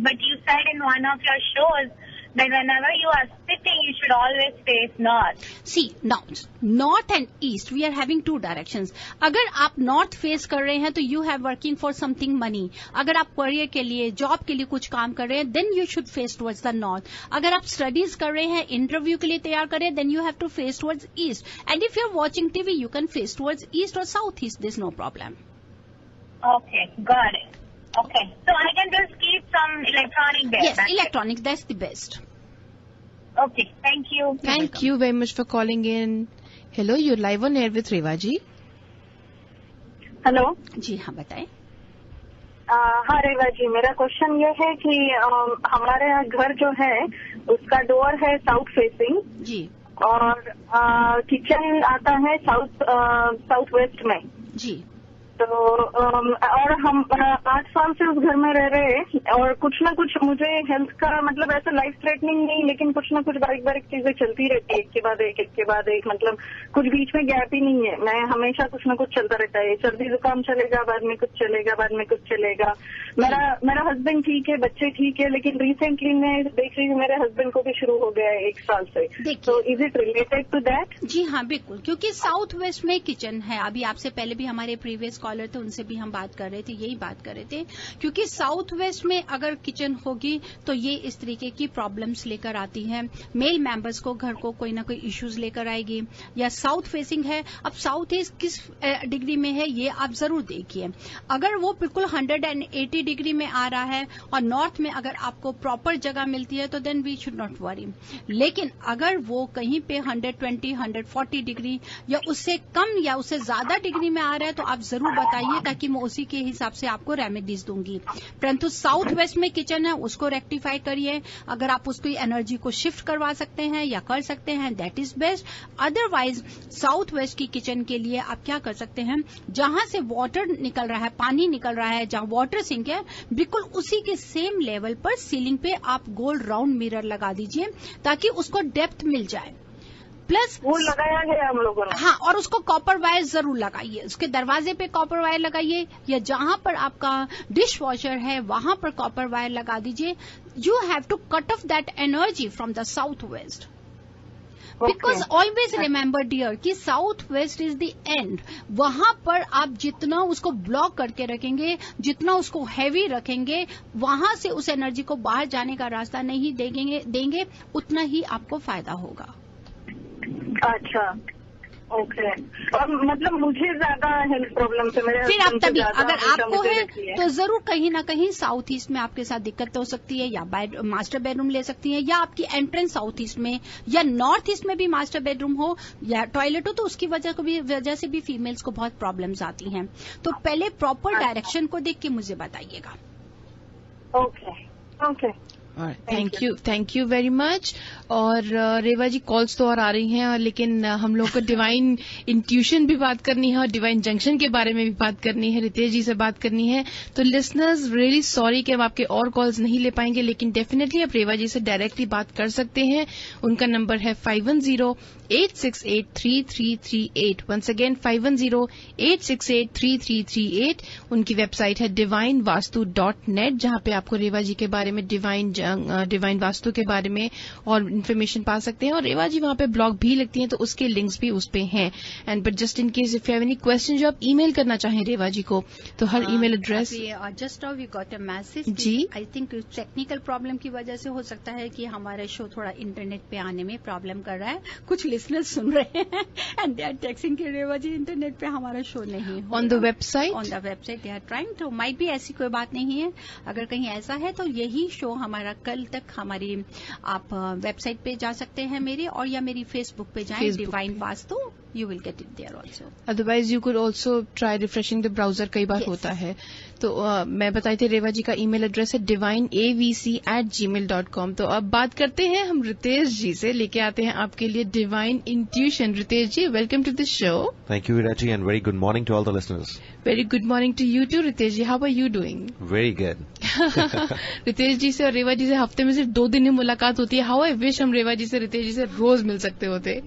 But you said in one of your shows that whenever you are sitting, you should always face north. See, now, north and east, we are having two directions. अगर आप north face कर रहे हैं तो you have working for something money. अगर आप career के लिए, job के लिए कुछ काम कर रहे हैं, then you should face towards the north. अगर आप studies कर रहे हैं, interview के लिए तैयार कर रहे हैं, then you have to face towards east. And if you're watching TV, you can face towards east or southeast. There's no problem. Okay, got it. Okay, so I can just keep some electronic there. Yes, electronics, that's the best. Okay, thank you. Thank you very much for calling in. Hello, you're live on air with Reva ji. Hello जी हाँ, बताएं. हाँ रेवा जी, मेरा question ये है कि हमारे यहाँ घर जो है उसका डोर है साउथ फेसिंग जी, और किचन आता है साउथ वेस्ट में जी. तो और हम 8 साल से उस घर में रह रहे हैं, और कुछ ना कुछ मुझे हेल्थ का मतलब ऐसा लाइफ थ्रेटनिंग नहीं, लेकिन कुछ ना कुछ बारीक बारीक चीजें चलती रहती है, एक के बाद एक मतलब कुछ बीच में गैप ही नहीं है. मैं हमेशा कुछ ना कुछ चलता रहता है. सर्दी जुकाम चलेगा, बाद में कुछ चलेगा, बाद में कुछ चलेगा. मेरा हस्बैंड ठीक है, बच्चे ठीक है, लेकिन रिसेंटली मैं देख रही हूँ मेरे हस्बैंड को भी शुरू हो गया है 1 साल से. तो is it related to that? जी हाँ, बिल्कुल, क्योंकि साउथ वेस्ट में किचन है. अभी आपसे पहले भी हमारे प्रीवियस कॉलर थे उनसे भी हम बात कर रहे थे, यही बात कर रहे थे, क्योंकि साउथ वेस्ट में अगर किचन होगी तो ये इस तरीके की प्रॉब्लम्स लेकर आती है, मेल मेंबर्स को घर को कोई ना कोई इश्यूज लेकर आएगी। या साउथ फेसिंग है, अब साउथ ईस्ट किस डिग्री में है ये आप जरूर देखिए। अगर वो बिल्कुल 180 डिग्री में आ रहा है और नॉर्थ में अगर आपको प्रॉपर जगह मिलती है तो then we should not worry. लेकिन अगर वो कहीं पे 120, 140 डिग्री या उससे कम या उससे ज्यादा डिग्री में आ रहा है तो आप जरूर बताइए, ताकि मैं उसी के हिसाब से आपको रेमेडीज दूंगी। परंतु साउथ वेस्ट में किचन है उसको रेक्टिफाई करिए। अगर आप उसको एनर्जी को शिफ्ट करवा सकते हैं या कर सकते हैं that is best. Otherwise south west की किचन के लिए आप क्या कर सकते हैं, जहां से वाटर निकल रहा है, पानी निकल रहा है, जहां वाटर सिंक है, बिल्कुल उसी के सेम लेवल पर सीलिंग पे आप गोल राउंड मिरर लगा दीजिए ताकि उसको डेप्थ मिल जाए। प्लस वो लगाया है हम लोगों ने। हाँ, और उसको कॉपर वायर जरूर लगाइए, उसके दरवाजे पे कॉपर वायर लगाइए या जहां पर आपका डिश वॉशर है वहां पर कॉपर वायर लगा दीजिए। You have to cut off that energy from the south west. Because always remember dear कि south west is the end. वहां पर आप जितना उसको ब्लॉक करके रखेंगे, जितना उसको हैवी रखेंगे, वहां से उस एनर्जी को बाहर जाने का रास्ता नहीं देंगे उतना ही आपको फायदा होगा। अच्छा, ओके। और मतलब मुझे ज्यादा हेल्थ प्रॉब्लम से मेरे फिर आप तभी अगर आपको है है तो जरूर कहीं ना कहीं साउथ ईस्ट में आपके साथ दिक्कत हो सकती है, या मास्टर बेडरूम ले सकती है, या आपकी एंट्रेंस साउथ ईस्ट में या नॉर्थ ईस्ट में भी मास्टर बेडरूम हो या टॉयलेट हो, तो उसकी वजह से भी फीमेल्स को बहुत प्रॉब्लम्स आती हैं। तो पहले प्रॉपर डायरेक्शन को देख के मुझे बताइएगा। Okay okay, thank you very much. और रेवा जी कॉल्स तो और आ रही हैं, लेकिन हम लोग को डिवाइन इंट्यूशन भी बात करनी है और डिवाइन जंक्शन के बारे में भी बात करनी है, रितेश जी से बात करनी है। तो लिसनर्स रियली सॉरी कि हम आपके और कॉल्स नहीं ले पाएंगे, लेकिन डेफिनेटली आप रेवा जी से डायरेक्टली बात कर सकते हैं। उनका नंबर है 510-868-3338। Once again 510-868-3338। उनकी वेबसाइट है divinevastu.net, जहां पे आपको रेवा जी के बारे में डिवाइन वास्तु के बारे में और इन्फॉर्मेशन पा सकते हैं। और रेवा जी वहां पे ब्लॉग भी लिखती हैं, तो उसके लिंक्स भी उस पे हैं। And but just in case if you have any question जो आप ईमेल करना चाहें रेवा जी को, तो her email address. Just now we got a message जी, आई थिंक टेक्निकल प्रॉब्लम की वजह से हो सकता है कि हमारा शो थोड़ा इंटरनेट पे आने में प्रॉब्लम कर रहा है। कुछ लिसनर्स सुन रहे हैं एंड दे आर टेक्सिंग कि रेवा जी इंटरनेट पे हमारा शो नहीं on the website they are trying to, might भी ऐसी कोई बात नहीं है। अगर कहीं ऐसा है तो यही शो हमारा कल तक हमारी आप वेबसाइट पे जा सकते हैं मेरे, और या मेरी फेसबुक पे जाएं divine vastu, you will get it there also. Otherwise you could also try refreshing the browser, कई बार होता है। तो मैं बताई थी रेवा जी का ईमेल एड्रेस है divineavc@gmail.com। तो अब बात करते हैं हम रितेश जी से, लेके आते हैं आपके लिए divine intuition. Ritesh ji, welcome to the show. Thank you, Viraji, and very good morning to all the listeners. Very good morning to you to Ritesh ji, how are you doing? Very good. Ritesh ji से और रेवा जी से हफ्ते में सिर्फ 2 दिन ही मुलाकात होती है। हाउ आई विश हम रेवा जी से रितेश जी से रोज मिल सकते होते।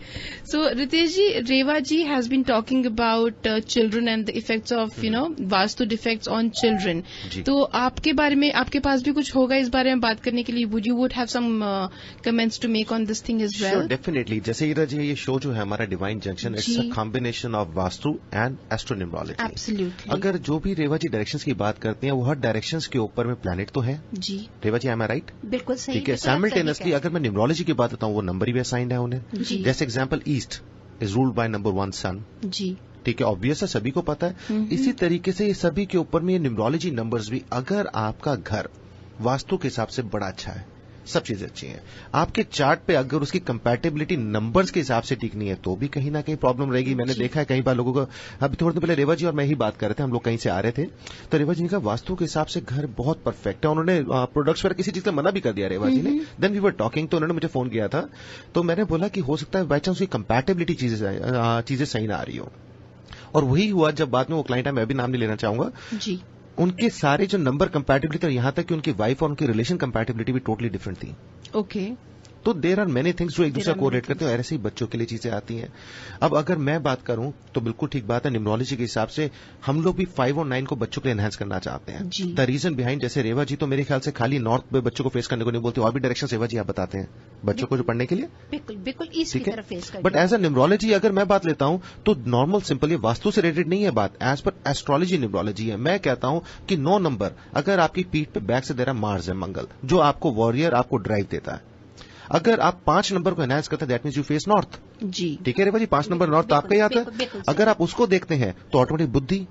So Ritesh ji, Reva ji has been talking about children and the effects of Vastu defects on children. तो आपके बारे में, आपके पास भी कुछ होगा इस बारे में बात करने के लिए? Would you have some comments to make on this thing as well? Sure, definitely. जैसे हीरा जी, ये शो जो है हमारा divine junction, it's a combination of vastu and astronumerology. Absolutely. अगर जो भी रेवा जी डायरेक्शंस की बात करते हैं, वो हर डायरेक्शंस के ऊपर में प्लैनेट तो है जी। रेवा जी, एम आई राइट? बिल्कुल सही। ठीक है। साइमल्टेनियसली अगर मैं न्यूमरोलॉजी की बात करता हूँ, वो नंबर भी असाइंड है उन्हें। जैसे example, east is ruled by number 1 सन। जी, ठीक है, ऑब्वियस है, सभी को पता है। इसी तरीके से ये सभी के ऊपर में ये न्यूमरोलॉजी नंबर्स भी, अगर आपका घर वास्तु के हिसाब से बड़ा अच्छा है, सब चीजें अच्छी हैं, आपके चार्ट पे अगर उसकी कंपैटिबिलिटी नंबर्स के हिसाब से ठीक नहीं है, तो भी कहीं ना कहीं प्रॉब्लम रहेगी। मैंने देखा है कई बार लोगों को। अभी थोड़े दिन पहले रेवा जी और मैं ही बात कर रहे थे, हम लोग कहीं से आ रहे थे, तो रेवा जी ने कहा वास्तु के हिसाब से घर बहुत परफेक्ट है। उन्होंने प्रोडक्ट्स वगैरह किसी चीज का मना भी कर दिया रेवा जी ने। देन वी वर टॉकिंग, तो उन्होंने मुझे फोन किया था, तो मैंने बोला कि हो सकता है बाई चांस उसकी कंपैटिबिलिटी चीजें सही ना आ रही हो। और वही हुआ जब बाद में वो क्लाइंट है, मैं भी नाम नहीं लेना चाहूंगा जी, उनके सारे जो नंबर कंपैटिबिलिटी, और यहां तक कि उनकी वाइफ और उनकी रिलेशन कंपैटिबिलिटी भी टोटली डिफरेंट थी। ओके। तो देयर आर मेनी थिंग्स जो एक दूसरे को कोरिलेट करते हैं, ऐसे ही बच्चों के लिए चीजें आती हैं। अब अगर मैं बात करूं तो बिल्कुल ठीक बात है, न्यूमरोलॉजी के हिसाब से हम लोग भी 5 और 9 को बच्चों के लिए एनहांस करना चाहते हैं। द रीजन बिहाइंड, जैसे रेवा जी तो मेरे ख्याल से खाली नॉर्थ में बच्चों को फेस करने को नहीं बोलते, और भी डायरेक्शन रेवा जी आप बताते हैं बच्चों को जो पढ़ने के लिए। बिल्कुल बिल्कुल ईस्ट की तरफ फेस करते। बट एज अ न्यूमरोलॉजी अगर मैं बात लेता हूं तो नॉर्मल सिंपल, ये वास्तु से रिलेटेड नहीं है बात, एज पर एस्ट्रोलॉजी न्यूमरोलॉजी है। मैं कहता हूं कि 9 नंबर अगर आपकी पीठ पे बैक से दे रहा मार्स है, मंगल, जो आपको वॉरियर, आपको ड्राइव देता है। अगर आप 5 नंबर को एनहांस करते हैं, that means you face north. जी ठीक है रेवा जी, 5 नंबर नॉर्थ आपका ही आता है। अगर आप उसको देखते हैं तो ऑटोमेटिक बुद्धि,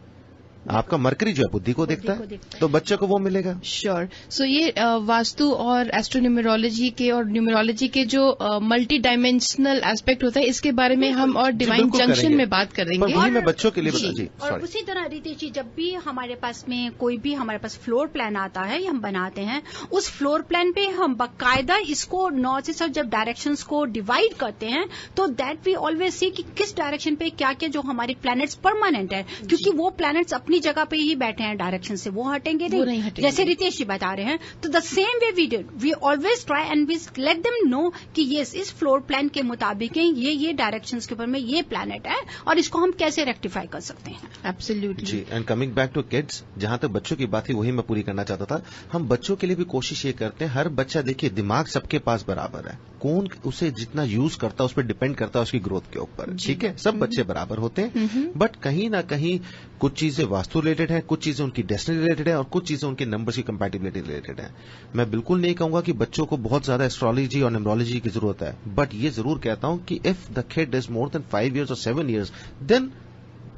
आपका मरकरी जो है बुद्धि को देखता है, तो बच्चे को वो मिलेगा। श्योर। सो ये वास्तु और एस्ट्रोन्यूमरोलॉजी के और न्यूमरोलॉजी के जो मल्टी डायमेंशनल एस्पेक्ट होता है, इसके बारे में हम और डिवाइन जंक्शन में बात करेंगे। वही मैं बच्चों के लिए बता जी। और उसी तरह रितेश जी, जब भी हमारे पास में कोई भी हमारे पास फ्लोर प्लान आता है या हम बनाते हैं, उस फ्लोर प्लान पे हम बाकायदा इसको नॉर्थ से साउथ जब डायरेक्शंस को डिवाइड करते हैं, तो दैट वी ऑलवेज सी कि किस डायरेक्शन पे क्या क्या जो हमारे प्लैनेट्स परमानेंट है, क्योंकि वो प्लैनेट्स अपनी जगह पे ही बैठे हैं, डायरेक्शन से वो हटेंगे नहीं। जैसे रितेश जी बता रहे हैं, तो the same way we did, we always try and we let them know कि यस इस फ्लोर प्लान के मुताबिक ये डायरेक्शंस के ऊपर में ये प्लैनेट है और इसको हम कैसे रेक्टिफाई कर सकते हैं। Absolutely ji. And coming back to kids, जहां तक बच्चों की बात थी वही मैं पूरी करना चाहता था। हम बच्चों के लिए भी कोशिश ये करते हैं, हर बच्चा देखिए दिमाग सबके पास बराबर है, कौन उसे जितना यूज करता है उस पर डिपेंड करता है उसकी ग्रोथ के ऊपर, ठीक है। सब बच्चे बराबर होते हैं, बट कहीं ना कहीं कुछ चीजें वास्तु रिलेटेड है, कुछ चीजें उनकी डेस्टिनी रिलेटेड है और कुछ चीजें उनके नंबर्स की कंपैटिबिलिटी रिलेटेड है। मैं बिल्कुल नहीं कहूंगा कि बच्चों को बहुत ज्यादा एस्ट्रोलॉजी और न्यूमरोलॉजी की जरूरत है, बट ये जरूर कहता हूं कि if the kid is more than 5 years और 7 years, देन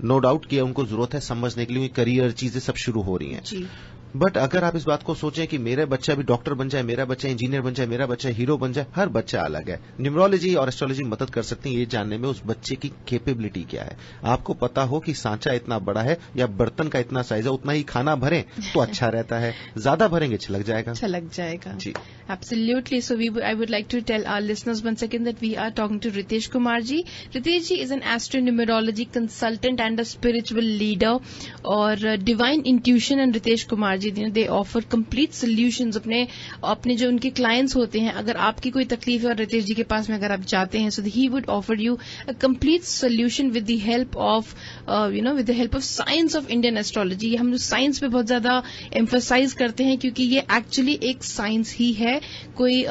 नो डाउट कि उनको जरूरत है समझने के लिए, करियर चीजें सब शुरू हो रही हैं। बट अगर आप इस बात को सोचें कि मेरा बच्चा भी डॉक्टर बन जाए, मेरा बच्चा इंजीनियर बन जाए, मेरा बच्चा हीरो बन जाए, हर बच्चा अलग है। न्यूमरोलॉजी और एस्ट्रोलॉजी मदद कर सकती है ये जानने में उस बच्चे की कैपेबिलिटी क्या है। आपको पता हो कि सांचा इतना बड़ा है या बर्तन का इतना साइज है, उतना ही खाना भरें तो अच्छा रहता है, ज्यादा भरेंगे छलक जाएगा जी। Absolutely. So I would like to tell our listeners once again that we are talking to Ritesh Kumar ji. Ritesh ji is an astronumerology consultant and a spiritual leader. और divine intuition and Ritesh Kumar ji, they offer complete solutions अपने जो उनके clients होते हैं। अगर आपकी कोई तकलीफ है और रितेश जी के पास में अगर आप जाते हैं, so he would offer you a complete solution with the help of with the help of science of Indian astrology. हम जो साइंस पे बहुत ज्यादा emphasize करते हैं क्योंकि ये एक्चुअली एक साइंस ही है, कोई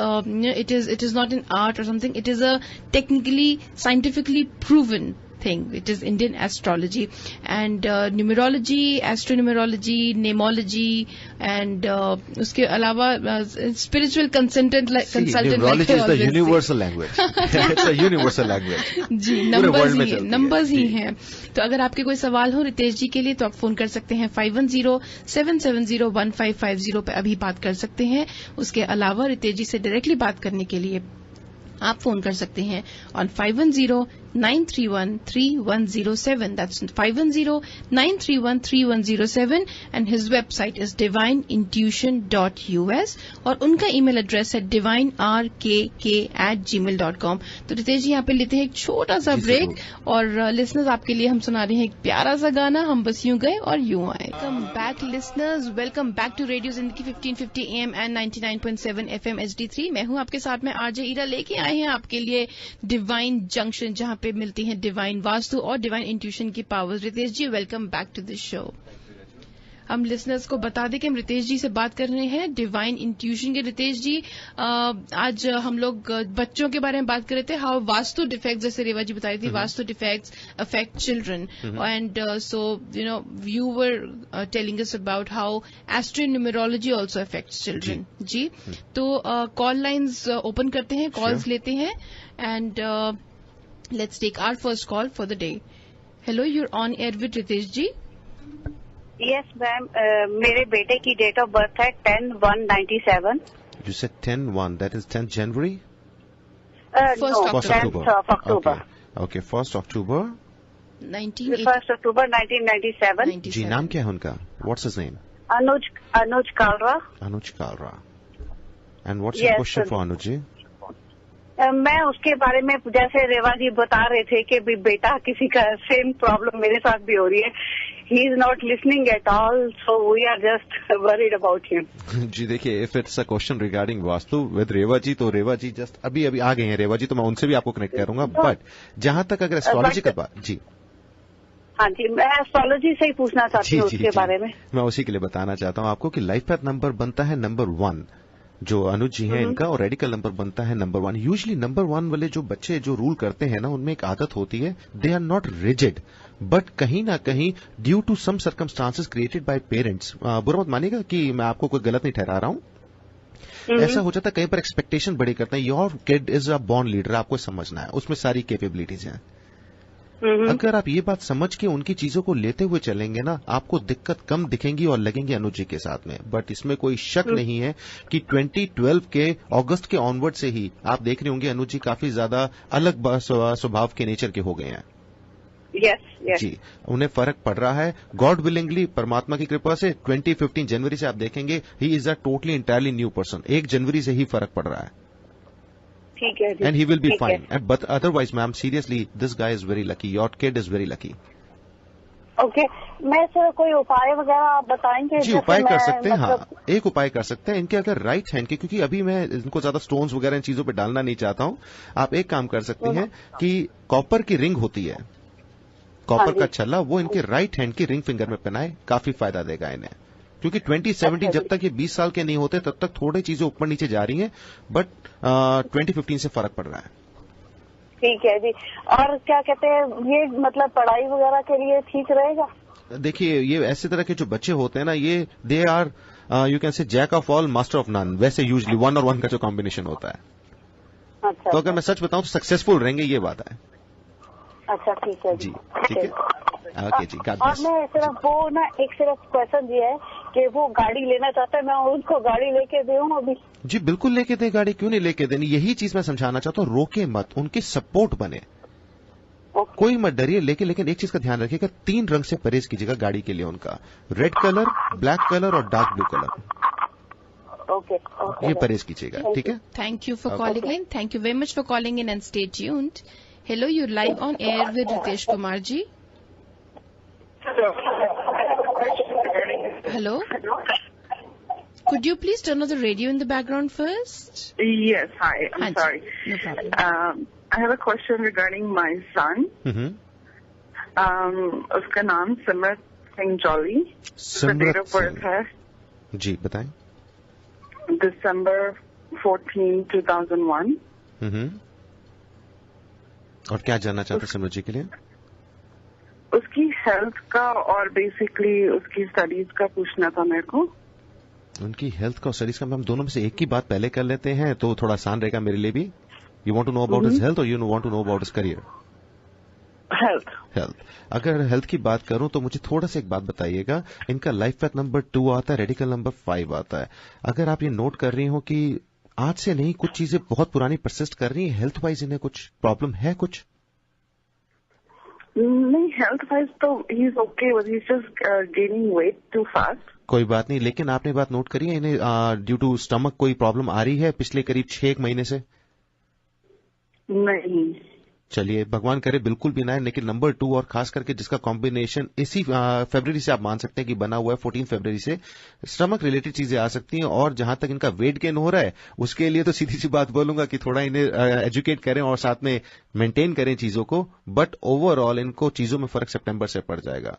it is not an art or something, it is a technically scientifically proven thing. It is Indian astrology and numerology, astronumerology, namology and उसके अलावा spiritual consultant like numerology is the universal language. It's a universal language. जी, numbers ही हैं। तो अगर आपके कोई सवाल हो रितेश जी के लिए तो आप फोन कर सकते हैं 510-770-1550 पे अभी बात कर सकते हैं। उसके अलावा रितेश जी से डायरेक्टली बात करने के लिए आप फोन कर सकते हैं on 510-931-3107. That's 510-931-3107 and his website is divineintuition.us और उनका ईमेल एड्रेस है divinerkk@gmail.com. तो रितेश जी यहाँ पे लेते हैं एक छोटा सा ब्रेक और लिसनर्स आपके लिए हम सुना रहे हैं एक प्यारा सा गाना, हम बस यूं गए और यूं आए। Welcome back listeners, welcome back to radio Zindagi 1550 AM and 99.7 FM HD3। मैं हूँ आपके साथ में आरजे ईरा, लेके आए हैं आपके लिए डिवाइन जंक्शन जहाँ पे मिलती हैं डिवाइन वास्तु और डिवाइन इंट्यूशन की powers. Ritesh ji welcome back to this show. हम लिसनर्स को बता दें कि हम रितेश जी से बात कर रहे हैं डिवाइन इंट्यूशन के। रितेश जी आज हम लोग बच्चों के बारे में बात कर रहे थे, हाउ वास्तु डिफेक्ट्स, जैसे रेवा जी बता रही थी, vastu defects affect children and so you were telling us about how astronumerology also affects children. जी, तो कॉल लाइंस ओपन करते हैं, कॉल्स लेते हैं and let's take our first call for the day. Hello, you're on air with Ritesh ji. Yes ma'am, मेरे बेटे की date of birth है 10/1/97। You said 10/1, that is 10th January? 1st October. Okay, 1st October. 1st October 1997. जी, नाम क्या है उनका? What's his name? Anuj Kalra. Anuj Kalra. And what's your question for Anuj जी? मैं उसके बारे में, जैसे रेवा जी बता रहे थे कि बेटा किसी का सेम प्रॉब्लम मेरे साथ भी हो रही है he is not listening at all, so we are just worried about him. जी देखिए, if it's a question regarding vastu with Reva ji, तो रेवा जी जस्ट अभी आ गए हैं रेवा जी, तो मैं उनसे भी आपको कनेक्ट करूंगा। बट जहां तक अगर एस्ट्रोलॉजी का बात, जी हाँ जी, मैं एस्ट्रोलॉजी से ही पूछना चाहती हूँ उसके बारे में। मैं उसी के लिए बताना चाहता हूँ आपको कि लाइफ पाथ नंबर बनता है नंबर 1, जो अनुज जी हैं इनका, और रेडिकल नंबर बनता है नंबर 1। यूजुअली नंबर 1 वाले जो बच्चे जो रूल करते हैं ना, उनमें एक आदत होती है, they are not rigid, but कहीं ना कहीं due to some circumstances created by parents, बुरा मत मानिएगा कि मैं आपको कोई गलत नहीं ठहरा रहा हूं, ऐसा हो जाता है कहीं पर एक्सपेक्टेशन बड़ी करते हैं, your kid is a born leader, आपको समझना है, उसमें सारी कैपेबिलिटीज हैं। अगर आप ये बात समझ के उनकी चीजों को लेते हुए चलेंगे ना, आपको दिक्कत कम दिखेंगी और लगेंगे अनुज जी के साथ में। बट इसमें कोई शक नहीं है कि 2012 के अगस्त के ऑनवर्ड से ही आप देख रहे होंगे अनुज जी काफी ज्यादा अलग स्वभाव के नेचर के हो गए हैं। yes. जी, उन्हें फर्क पड़ रहा है। गॉड विलिंगली, परमात्मा की कृपा से 2015 जनवरी से आप देखेंगे he is a totally entirely new person. 1 जनवरी से ही फर्क पड़ रहा है। ठीक है जी, and he will be fine. But otherwise ma'am seriously this guy is very lucky, your kid is very lucky. Okay, मैं सर कोई उपाय वगैरह आप बताएंगे? जी, उपाय कर सकते हैं, हाँ, एक उपाय कर सकते हैं इनके, अगर राइट हैंड के, क्योंकि अभी मैं इनको ज्यादा स्टोन्स वगैरह इन चीजों पे डालना नहीं चाहता हूं, आप एक काम कर सकती हैं कि कॉपर की रिंग होती है, कॉपर का छल्ला, वो इनके राइट हैंड की रिंग फिंगर में पहनाए, काफी फायदा देगा इन्हें। क्योंकि 2017 जब तक ये 20 साल के नहीं होते तब तक थोड़ी चीजें ऊपर नीचे जा रही हैं, बट 2015 से फर्क पड़ रहा है। ठीक है जी। और क्या कहते हैं, ये मतलब पढ़ाई वगैरह के लिए ठीक रहेगा? देखिए, ये ऐसे तरह के जो बच्चे होते हैं ना, ये they are you can say jack of all master of none, वैसे यूजली 1 और 1 का जो कॉम्बिनेशन होता है। अच्छा, तो अगर मैं सच बताऊं तो सक्सेसफुल रहेंगे, ये बात है। अच्छा, ठीक है जी, ठीक है, ओके जी, गॉड ब्लेस। और मैं सिर्फ वो ना एक सिर्फ क्वेश्चन ये है कि वो गाड़ी लेना चाहता है, मैं उनको गाड़ी लेके दूं अभी? जी बिल्कुल लेके दे गाड़ी, क्यों नहीं लेके देनी, यही चीज मैं समझाना चाहता हूँ। रोके मत, उनके सपोर्ट बने, कोई मत डरिए, लेकिन एक चीज का ध्यान रखिएगा, 3 रंग से परहेज कीजिएगा गाड़ी के लिए उनका, रेड कलर, ब्लैक कलर और डार्क ब्लू कलर। ओके, ये परहेज कीजिएगा, ठीक है। Thank you for calling in, thank you very much for calling in and stay tuned. Hello, you live on air with Ritesh Kumar ji. Hello? Could you please turn on the radio in the background first? Yes, hi. I'm sorry. No problem. I have a question regarding my son. उसका नाम Simrat Singh Jolly. Date of birth है, जी बताएं। December 14, 2001। और क्या जानना चाहते सिमरत जी के लिए? उसकी हेल्थ का और बेसिकली उसकी स्टडीज का पूछना था मेरे को। उनकी हेल्थ का और स्टडीज का, हम दोनों में से एक की बात पहले कर लेते हैं तो थोड़ा आसान रहेगा मेरे लिए भी। You want to know about his health और you want to know about his career? Health. अगर हेल्थ की बात करूं तो मुझे थोड़ा सा एक बात बताइएगा, इनका लाइफ पाथ नंबर 2 आता है, रेडिकल नंबर 5 आता है। अगर आप ये नोट कर रही हो कि आज से नहीं, कुछ चीजें बहुत पुरानी परसिस्ट कर रही हैं, हेल्थ वाइज इन्हें कुछ प्रॉब्लम है कुछ? नहीं, हेल्थ वाइज तो he is okay, but he is just gaining weight too fast. कोई बात नहीं, लेकिन आपने बात नोट करी है इन्हें ड्यू टू स्टमक कोई प्रॉब्लम आ रही है पिछले करीब 6 महीने से? नहीं। चलिए, भगवान करे बिल्कुल भी ना है, लेकिन नंबर 2 और खास करके जिसका कॉम्बिनेशन इसी फरवरी से आप मान सकते हैं कि बना हुआ है, 14 फरवरी से स्टमक रिलेटेड चीजें आ सकती हैं। और जहां तक इनका वेट गेन हो रहा है, उसके लिए तो सीधी सी बात बोलूंगा कि थोड़ा इन्हें एजुकेट करें और साथ में मेंटेन करें चीजों को, बट ओवरऑल इनको चीजों में फर्क सितंबर से पड़ जाएगा।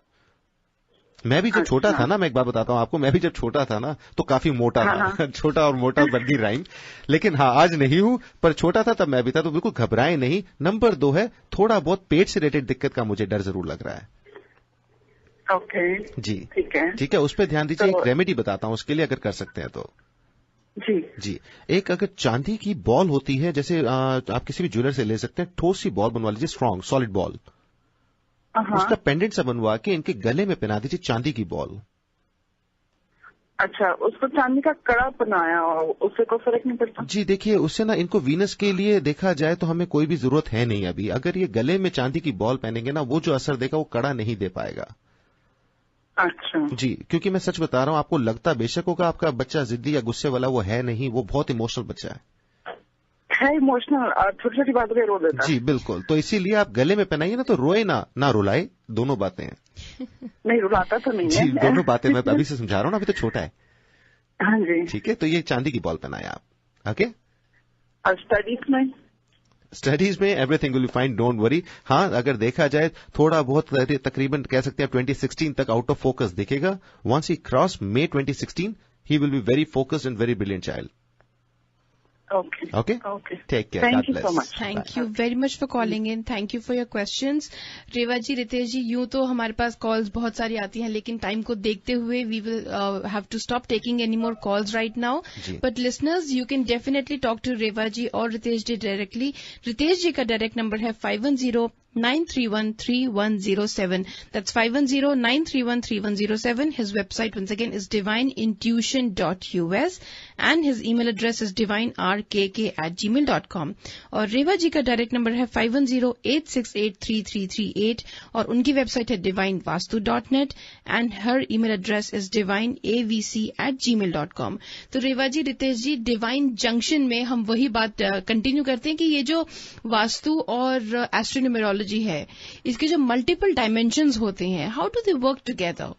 मैं भी जब छोटा था ना, मैं एक बात बताता हूँ आपको, मैं भी जब छोटा था ना तो काफी मोटा था। छोटा और मोटा बन गई राइम, लेकिन हाँ आज नहीं हूं, पर छोटा था तब मैं भी था, तो बिल्कुल घबराए नहीं। नंबर 2 है, थोड़ा बहुत पेट से रिलेटेड दिक्कत का मुझे डर जरूर लग रहा है। ओके जी, ठीक है, उस पर ध्यान दीजिए। एक रेमेडी बताता हूँ उसके लिए, अगर कर सकते हैं तो। जी, एक अगर चांदी की बॉल होती है, जैसे आप किसी भी ज्वेलर से ले सकते हैं, ठोस सी बॉल बनवा लीजिए, स्ट्रॉन्ग सॉलिड बॉल, उसका पेंडेंट सा बनवा के इनके गले में पहना दीजिए चांदी की बॉल। अच्छा, उसको चांदी का कड़ा बनाया और उससे कोई फर्क नहीं पड़ता? जी देखिए, उससे ना इनको वीनस के लिए देखा जाए तो हमें कोई भी जरूरत है नहीं अभी। अगर ये गले में चांदी की बॉल पहनेंगे ना, वो जो असर देगा वो कड़ा नहीं दे पाएगा। अच्छा जी, क्योंकि मैं सच बता रहा हूं, आपको लगता बेशक होगा आपका बच्चा जिद्दी या गुस्से वाला, वो है नहीं, वो बहुत इमोशनल बच्चा है इमोशनल, छोटी छोटी बातों पे रो देता है। जी बिल्कुल, तो इसीलिए आप गले में पहनाइए ना, तो रोए ना रुलाए, दोनों बातें हैं। नहीं, रुलाता तो नहीं जी, है। दोनों बातें मैं अभी से समझा रहा हूँ ना, अभी तो छोटा है। हाँ जी। ठीक है, तो ये चांदी की बॉल पहनाए आप, ओके। और स्टडीज में everything will be fine, don't worry. हाँ, अगर देखा जाए थोड़ा बहुत तकरीबन कह सकते हैं 2016 तक आउट ऑफ फोकस दिखेगा। Once he cross May 2016 he will be very focused and very brilliant child. Okay. Take care. Thank God you bless. so much. Thank you very much for calling in, thank you for your questions. Reva ji, Ritesh ji, यूं तो हमारे पास calls बहुत सारी आती हैं, लेकिन time को देखते हुए we will have to stop taking any more calls right now. But listeners, you can definitely talk to Reva ji और रितेश जी डायरेक्टली। रितेश जी का डायरेक्ट नंबर है 510-931-3107. That's 510-931-3107. His website once again is divineintuition.us and his email address is divinerkk@gmail.com. और रेवा जी का direct number है 510-868-3338 और उनकी website है divinevastu.net and her email address is divineavc@gmail.com. तो रेवा जी, रितेश जी, डिवाइन जंक्शन में हम वही बात कंटिन्यू करते हैं कि ये जो वास्तु और एस्ट्रोन्यूमेरोलॉजी है, इसके जो मल्टीपल डायमेंशंस होते हैं, how do they work together?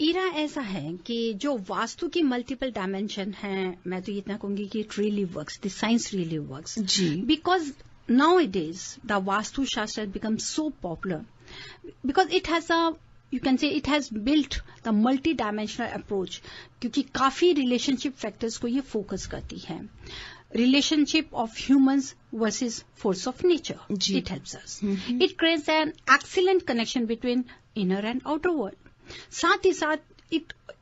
ईरा ऐसा है कि जो वास्तु की मल्टीपल डायमेंशन है, मैं तो इतना कहूंगी कि it really works, the science really works ji, because nowadays the vastu shastra has become so popular because it has you can say it has built the multi-dimensional approach, क्योंकि काफी रिलेशनशिप फैक्टर्स को ये फोकस करती है। Relationship of humans versus force of nature. It helps us. It creates an excellent connection between inner and outer world. साथ ही साथ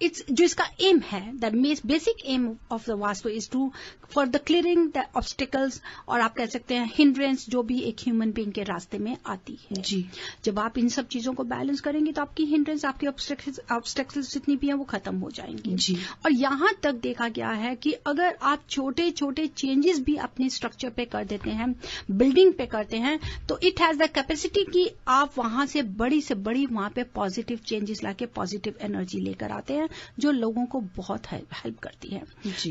it's जो इसका एम है, the basic aim of the vastu is to for the clearing the obstacles, और आप कह सकते हैं हिंड्रेंस जो भी एक ह्यूमन बीइंग के रास्ते में आती है। जी, जब आप इन सब चीजों को बैलेंस करेंगे तो आपकी हिंड्रेंस, आपकी ऑब्स्टिकल्स जितनी भी हैं वो खत्म हो जाएंगी। जी, और यहां तक देखा गया है कि अगर आप छोटे छोटे चेंजेस भी अपने स्ट्रक्चर पे कर देते हैं, बिल्डिंग पे करते हैं, तो इट हैज द कैपेसिटी कि आप वहां से बड़ी वहां पे पॉजिटिव चेंजेस लाके पॉजिटिव एनर्जी लेकर आते हैं, जो लोगों को बहुत हेल्प करती है।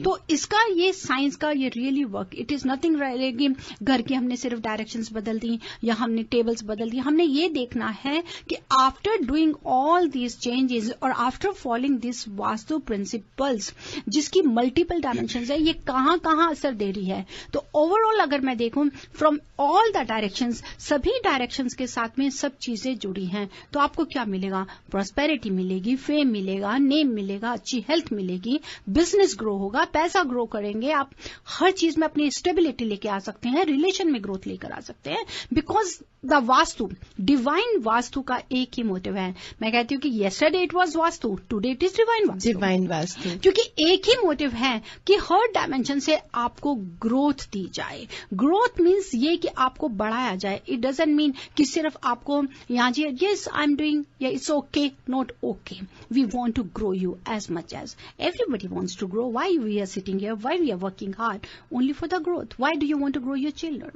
तो इसका ये साइंस का ये really work, it is nothing कि घर की हमने सिर्फ डायरेक्शंस बदल दी या हमने टेबल्स बदल दी। हमने ये देखना है कि after doing all these changes और after following this vastu principles, जिसकी मल्टीपल डायमेंशंस है, ये कहां कहां असर दे रही है। तो ओवरऑल अगर मैं देखूं फ्रॉम ऑल द डायरेक्शंस, सभी डायरेक्शंस के साथ में सब चीजें जुड़ी हैं, तो आपको क्या मिलेगा? प्रॉस्पेरिटी मिलेगी, फेम मिलेगा, नेम मिलेगा, अच्छी हेल्थ मिलेगी, बिजनेस ग्रो होगा, पैसा ग्रो करेंगे, आप हर चीज में अपनी स्टेबिलिटी लेके आ सकते हैं, रिलेशन में ग्रोथ लेकर आ सकते हैं, because the vastu, divine vastu का एक ही मोटिव है। मैं कहती हूँ कि yesterday it was vastu, today it is divine vastu, क्योंकि एक ही मोटिव है कि हर डायमेंशन से आपको ग्रोथ दी जाए। ग्रोथ मीन्स ये कि आपको बढ़ाया जाए। इट डजंट मीन कि सिर्फ आपको यहाँ जी यस आई एम डूइंग या it's okay, not okay, we want to grow you as much as everybody wants to grow. Why we are sitting here, why we are working hard? Only for the growth. Why do you want to grow your children?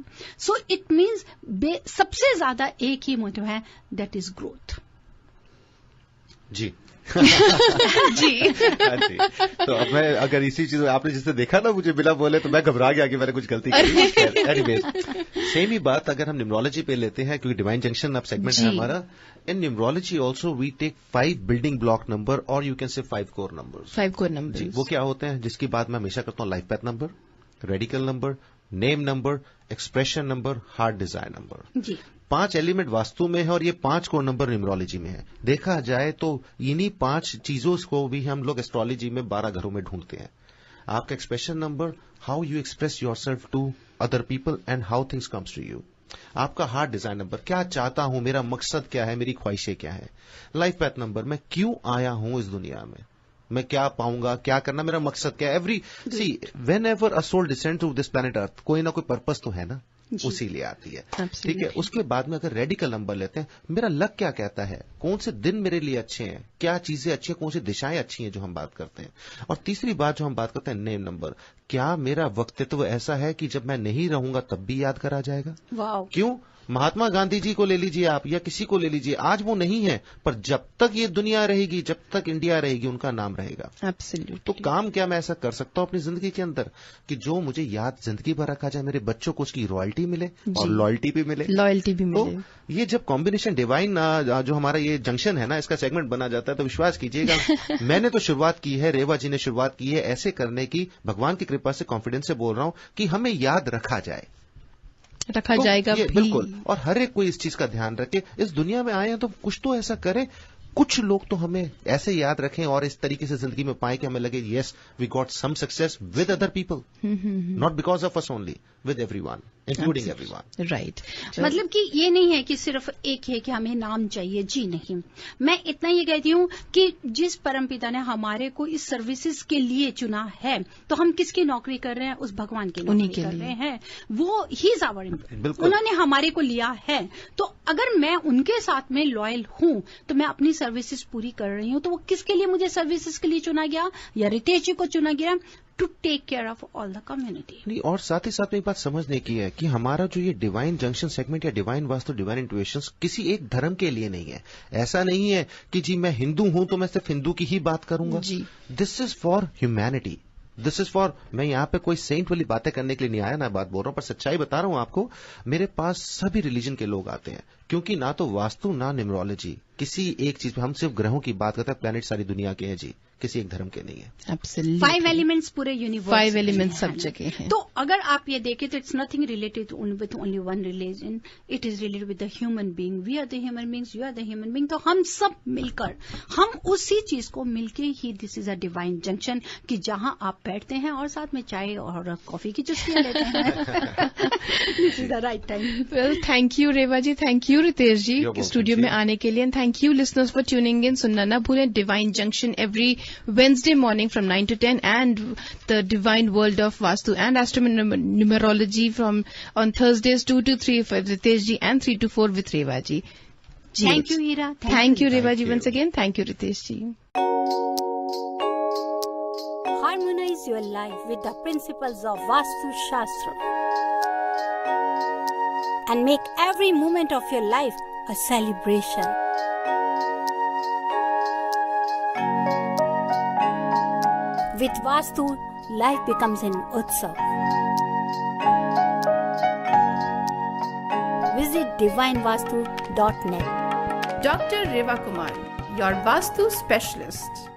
So it means सबसे ज्यादा एक ही motive है, that is growth. जी जी, जी। तो अब मैं अगर इसी चीज आपने जिससे देखा ना मुझे बिना बोले, तो मैं घबरा गया कि मैंने कुछ गलती की। एनीवेज, सेम ही बात अगर हम न्यूमरोलॉजी पे लेते हैं, क्योंकि डिवाइन जंक्शन अब सेगमेंट है हमारा। In numerology also we take 5 building block number, और you can say 5 core number. 5 core number जी, वो क्या होते हैं, जिसकी बात मैं हमेशा करता हूँ? Life path number, radical number, name number, expression number, heart desire number. जी, 5 एलिमेंट वास्तु में है और ये 5 कोर नंबर न्यूमरोलॉजी में है। देखा जाए तो इन्हीं 5 चीजों को भी हम लोग एस्ट्रोलॉजी में 12 घरों में ढूंढते हैं। आपका expression number, how you express yourself to other people and how things comes to you. आपका हार्ट डिजाइन नंबर, क्या चाहता हूं, मेरा मकसद क्या है, मेरी ख्वाहिशें क्या है। लाइफ पैथ नंबर, मैं क्यों आया हूं इस दुनिया में, मैं क्या पाऊंगा, क्या करना, मेरा मकसद क्या है। Every see whenever a soul descend to this planet earth, कोई ना कोई पर्पस तो है ना, उसी लिए आती है। ठीक है, उसके बाद में अगर रेडिकल नंबर लेते हैं, मेरा लक क्या कहता है, कौन से दिन मेरे लिए अच्छे हैं, क्या चीजें अच्छी हैं, कौन सी दिशाएं अच्छी हैं जो हम बात करते हैं। और तीसरी बात जो हम बात करते हैं, नेम नंबर, क्या मेरा वक्तव्य ऐसा है कि जब मैं नहीं रहूंगा तब भी याद करा जाएगा? वाओ। क्यों? महात्मा गांधी जी को ले लीजिए आप, या किसी को ले लीजिए, आज वो नहीं है, पर जब तक ये दुनिया रहेगी, जब तक इंडिया रहेगी, उनका नाम रहेगा। एब्सोल्युटली। तो काम क्या मैं ऐसा कर सकता हूं अपनी जिंदगी के अंदर कि जो मुझे याद जिंदगी भर रखा जाए, मेरे बच्चों को उसकी रॉयल्टी मिले और लॉयल्टी भी मिले। लॉयल्टी भी मिले। तो ये जब कॉम्बिनेशन डिवाइन जो हमारा ये जंक्शन है ना, इसका सेगमेंट बना जाता है, तो विश्वास कीजिएगा मैंने तो शुरुआत की है, रेवा जी ने शुरुआत की है ऐसे करने की, भगवान की कृपा से कॉन्फिडेंस से बोल रहा हूं कि हमें याद रखा जाए, रखा जाएगा भी। बिल्कुल। और हर एक कोई इस चीज का ध्यान रखे, इस दुनिया में आए हैं तो कुछ तो ऐसा करें, कुछ लोग तो हमें ऐसे याद रखें और इस तरीके से जिंदगी में पाए कि हमें लगे yes we got some success with other people, not because of us only, with everyone including everyone. Right. मतलब कि ये नहीं है कि सिर्फ एक है कि हमें नाम चाहिए, जी नहीं। मैं इतना ये कहती हूँ कि जिस परमपिता ने हमारे को इस सर्विसेज के लिए चुना है, तो हम किसकी नौकरी कर रहे हैं? उस भगवान की नौकरी कर रहे हैं। वो ही इज आवर एम्प्लॉय, उन्होंने हमारे को लिया है। तो अगर मैं उनके साथ में लॉयल हूं तो मैं अपनी सर्विसेज पूरी कर रही हूं। तो वो किसके लिए मुझे सर्विसेज के लिए चुना गया, या रितेश जी को चुना गया? To take care of all the community. नहीं, और साथ ही साथ में एक बात समझने की है कि हमारा जो ये डिवाइन जंक्शन सेगमेंट या डिवाइन वास्तु, डिवाइन इंट्यूशंस किसी एक धर्म के लिए नहीं है। ऐसा नहीं है कि जी मैं हिंदू हूं तो मैं सिर्फ हिंदू की ही बात करूंगा। This is for humanity, this is for, मैं यहाँ पे कोई सेंट वाली बातें करने के लिए नहीं आया, ना बात बोल रहा हूं, पर सच्चाई बता रहा हूं आपको। मेरे पास सभी रिलीजन के लोग आते हैं, क्योंकि ना तो वास्तु ना न्यूमरोलॉजी किसी एक चीज पे, हम सिर्फ ग्रहों की बात करते हैं, प्लैनेट सारी दुनिया के हैं जी, किसी एक धर्म के नहीं है। एब्सोल्युटली। 5 एलिमेंट्स पूरे यूनिवर्स, 5 एलिमेंट्स सब जगह हैं। तो अगर आप ये देखें तो it's nothing related with only one religion, it is related with the human being. We are the human beings, you are the human being. तो हम सब मिलकर, हम उसी चीज को मिलके ही, this is a divine junction, कि जहां आप बैठते हैं और साथ में चाय और कॉफी की चुस्कियां लेते हैं। This is the right time. Well, thank you Reva ji, thank you Ritesh ji studio में आने के लिए, and thank you listeners for tuning in. सुनना ना भूलें divine junction every Wednesday morning from 9 to 10, and the divine world of Vastu and astronumerology from on Thursdays 2 to 3 for Ritesh ji and 3 to 4 with Reva ji. Thank you, Ira. Thank you, Reva ji, once again. Thank you, Ritesh ji. Harmonize your life with the principles of Vastu Shastra and make every moment of your life a celebration. With Vastu, life becomes an Utsav. Visit divinevastu.net. Dr. Reva Kumar, your Vastu specialist.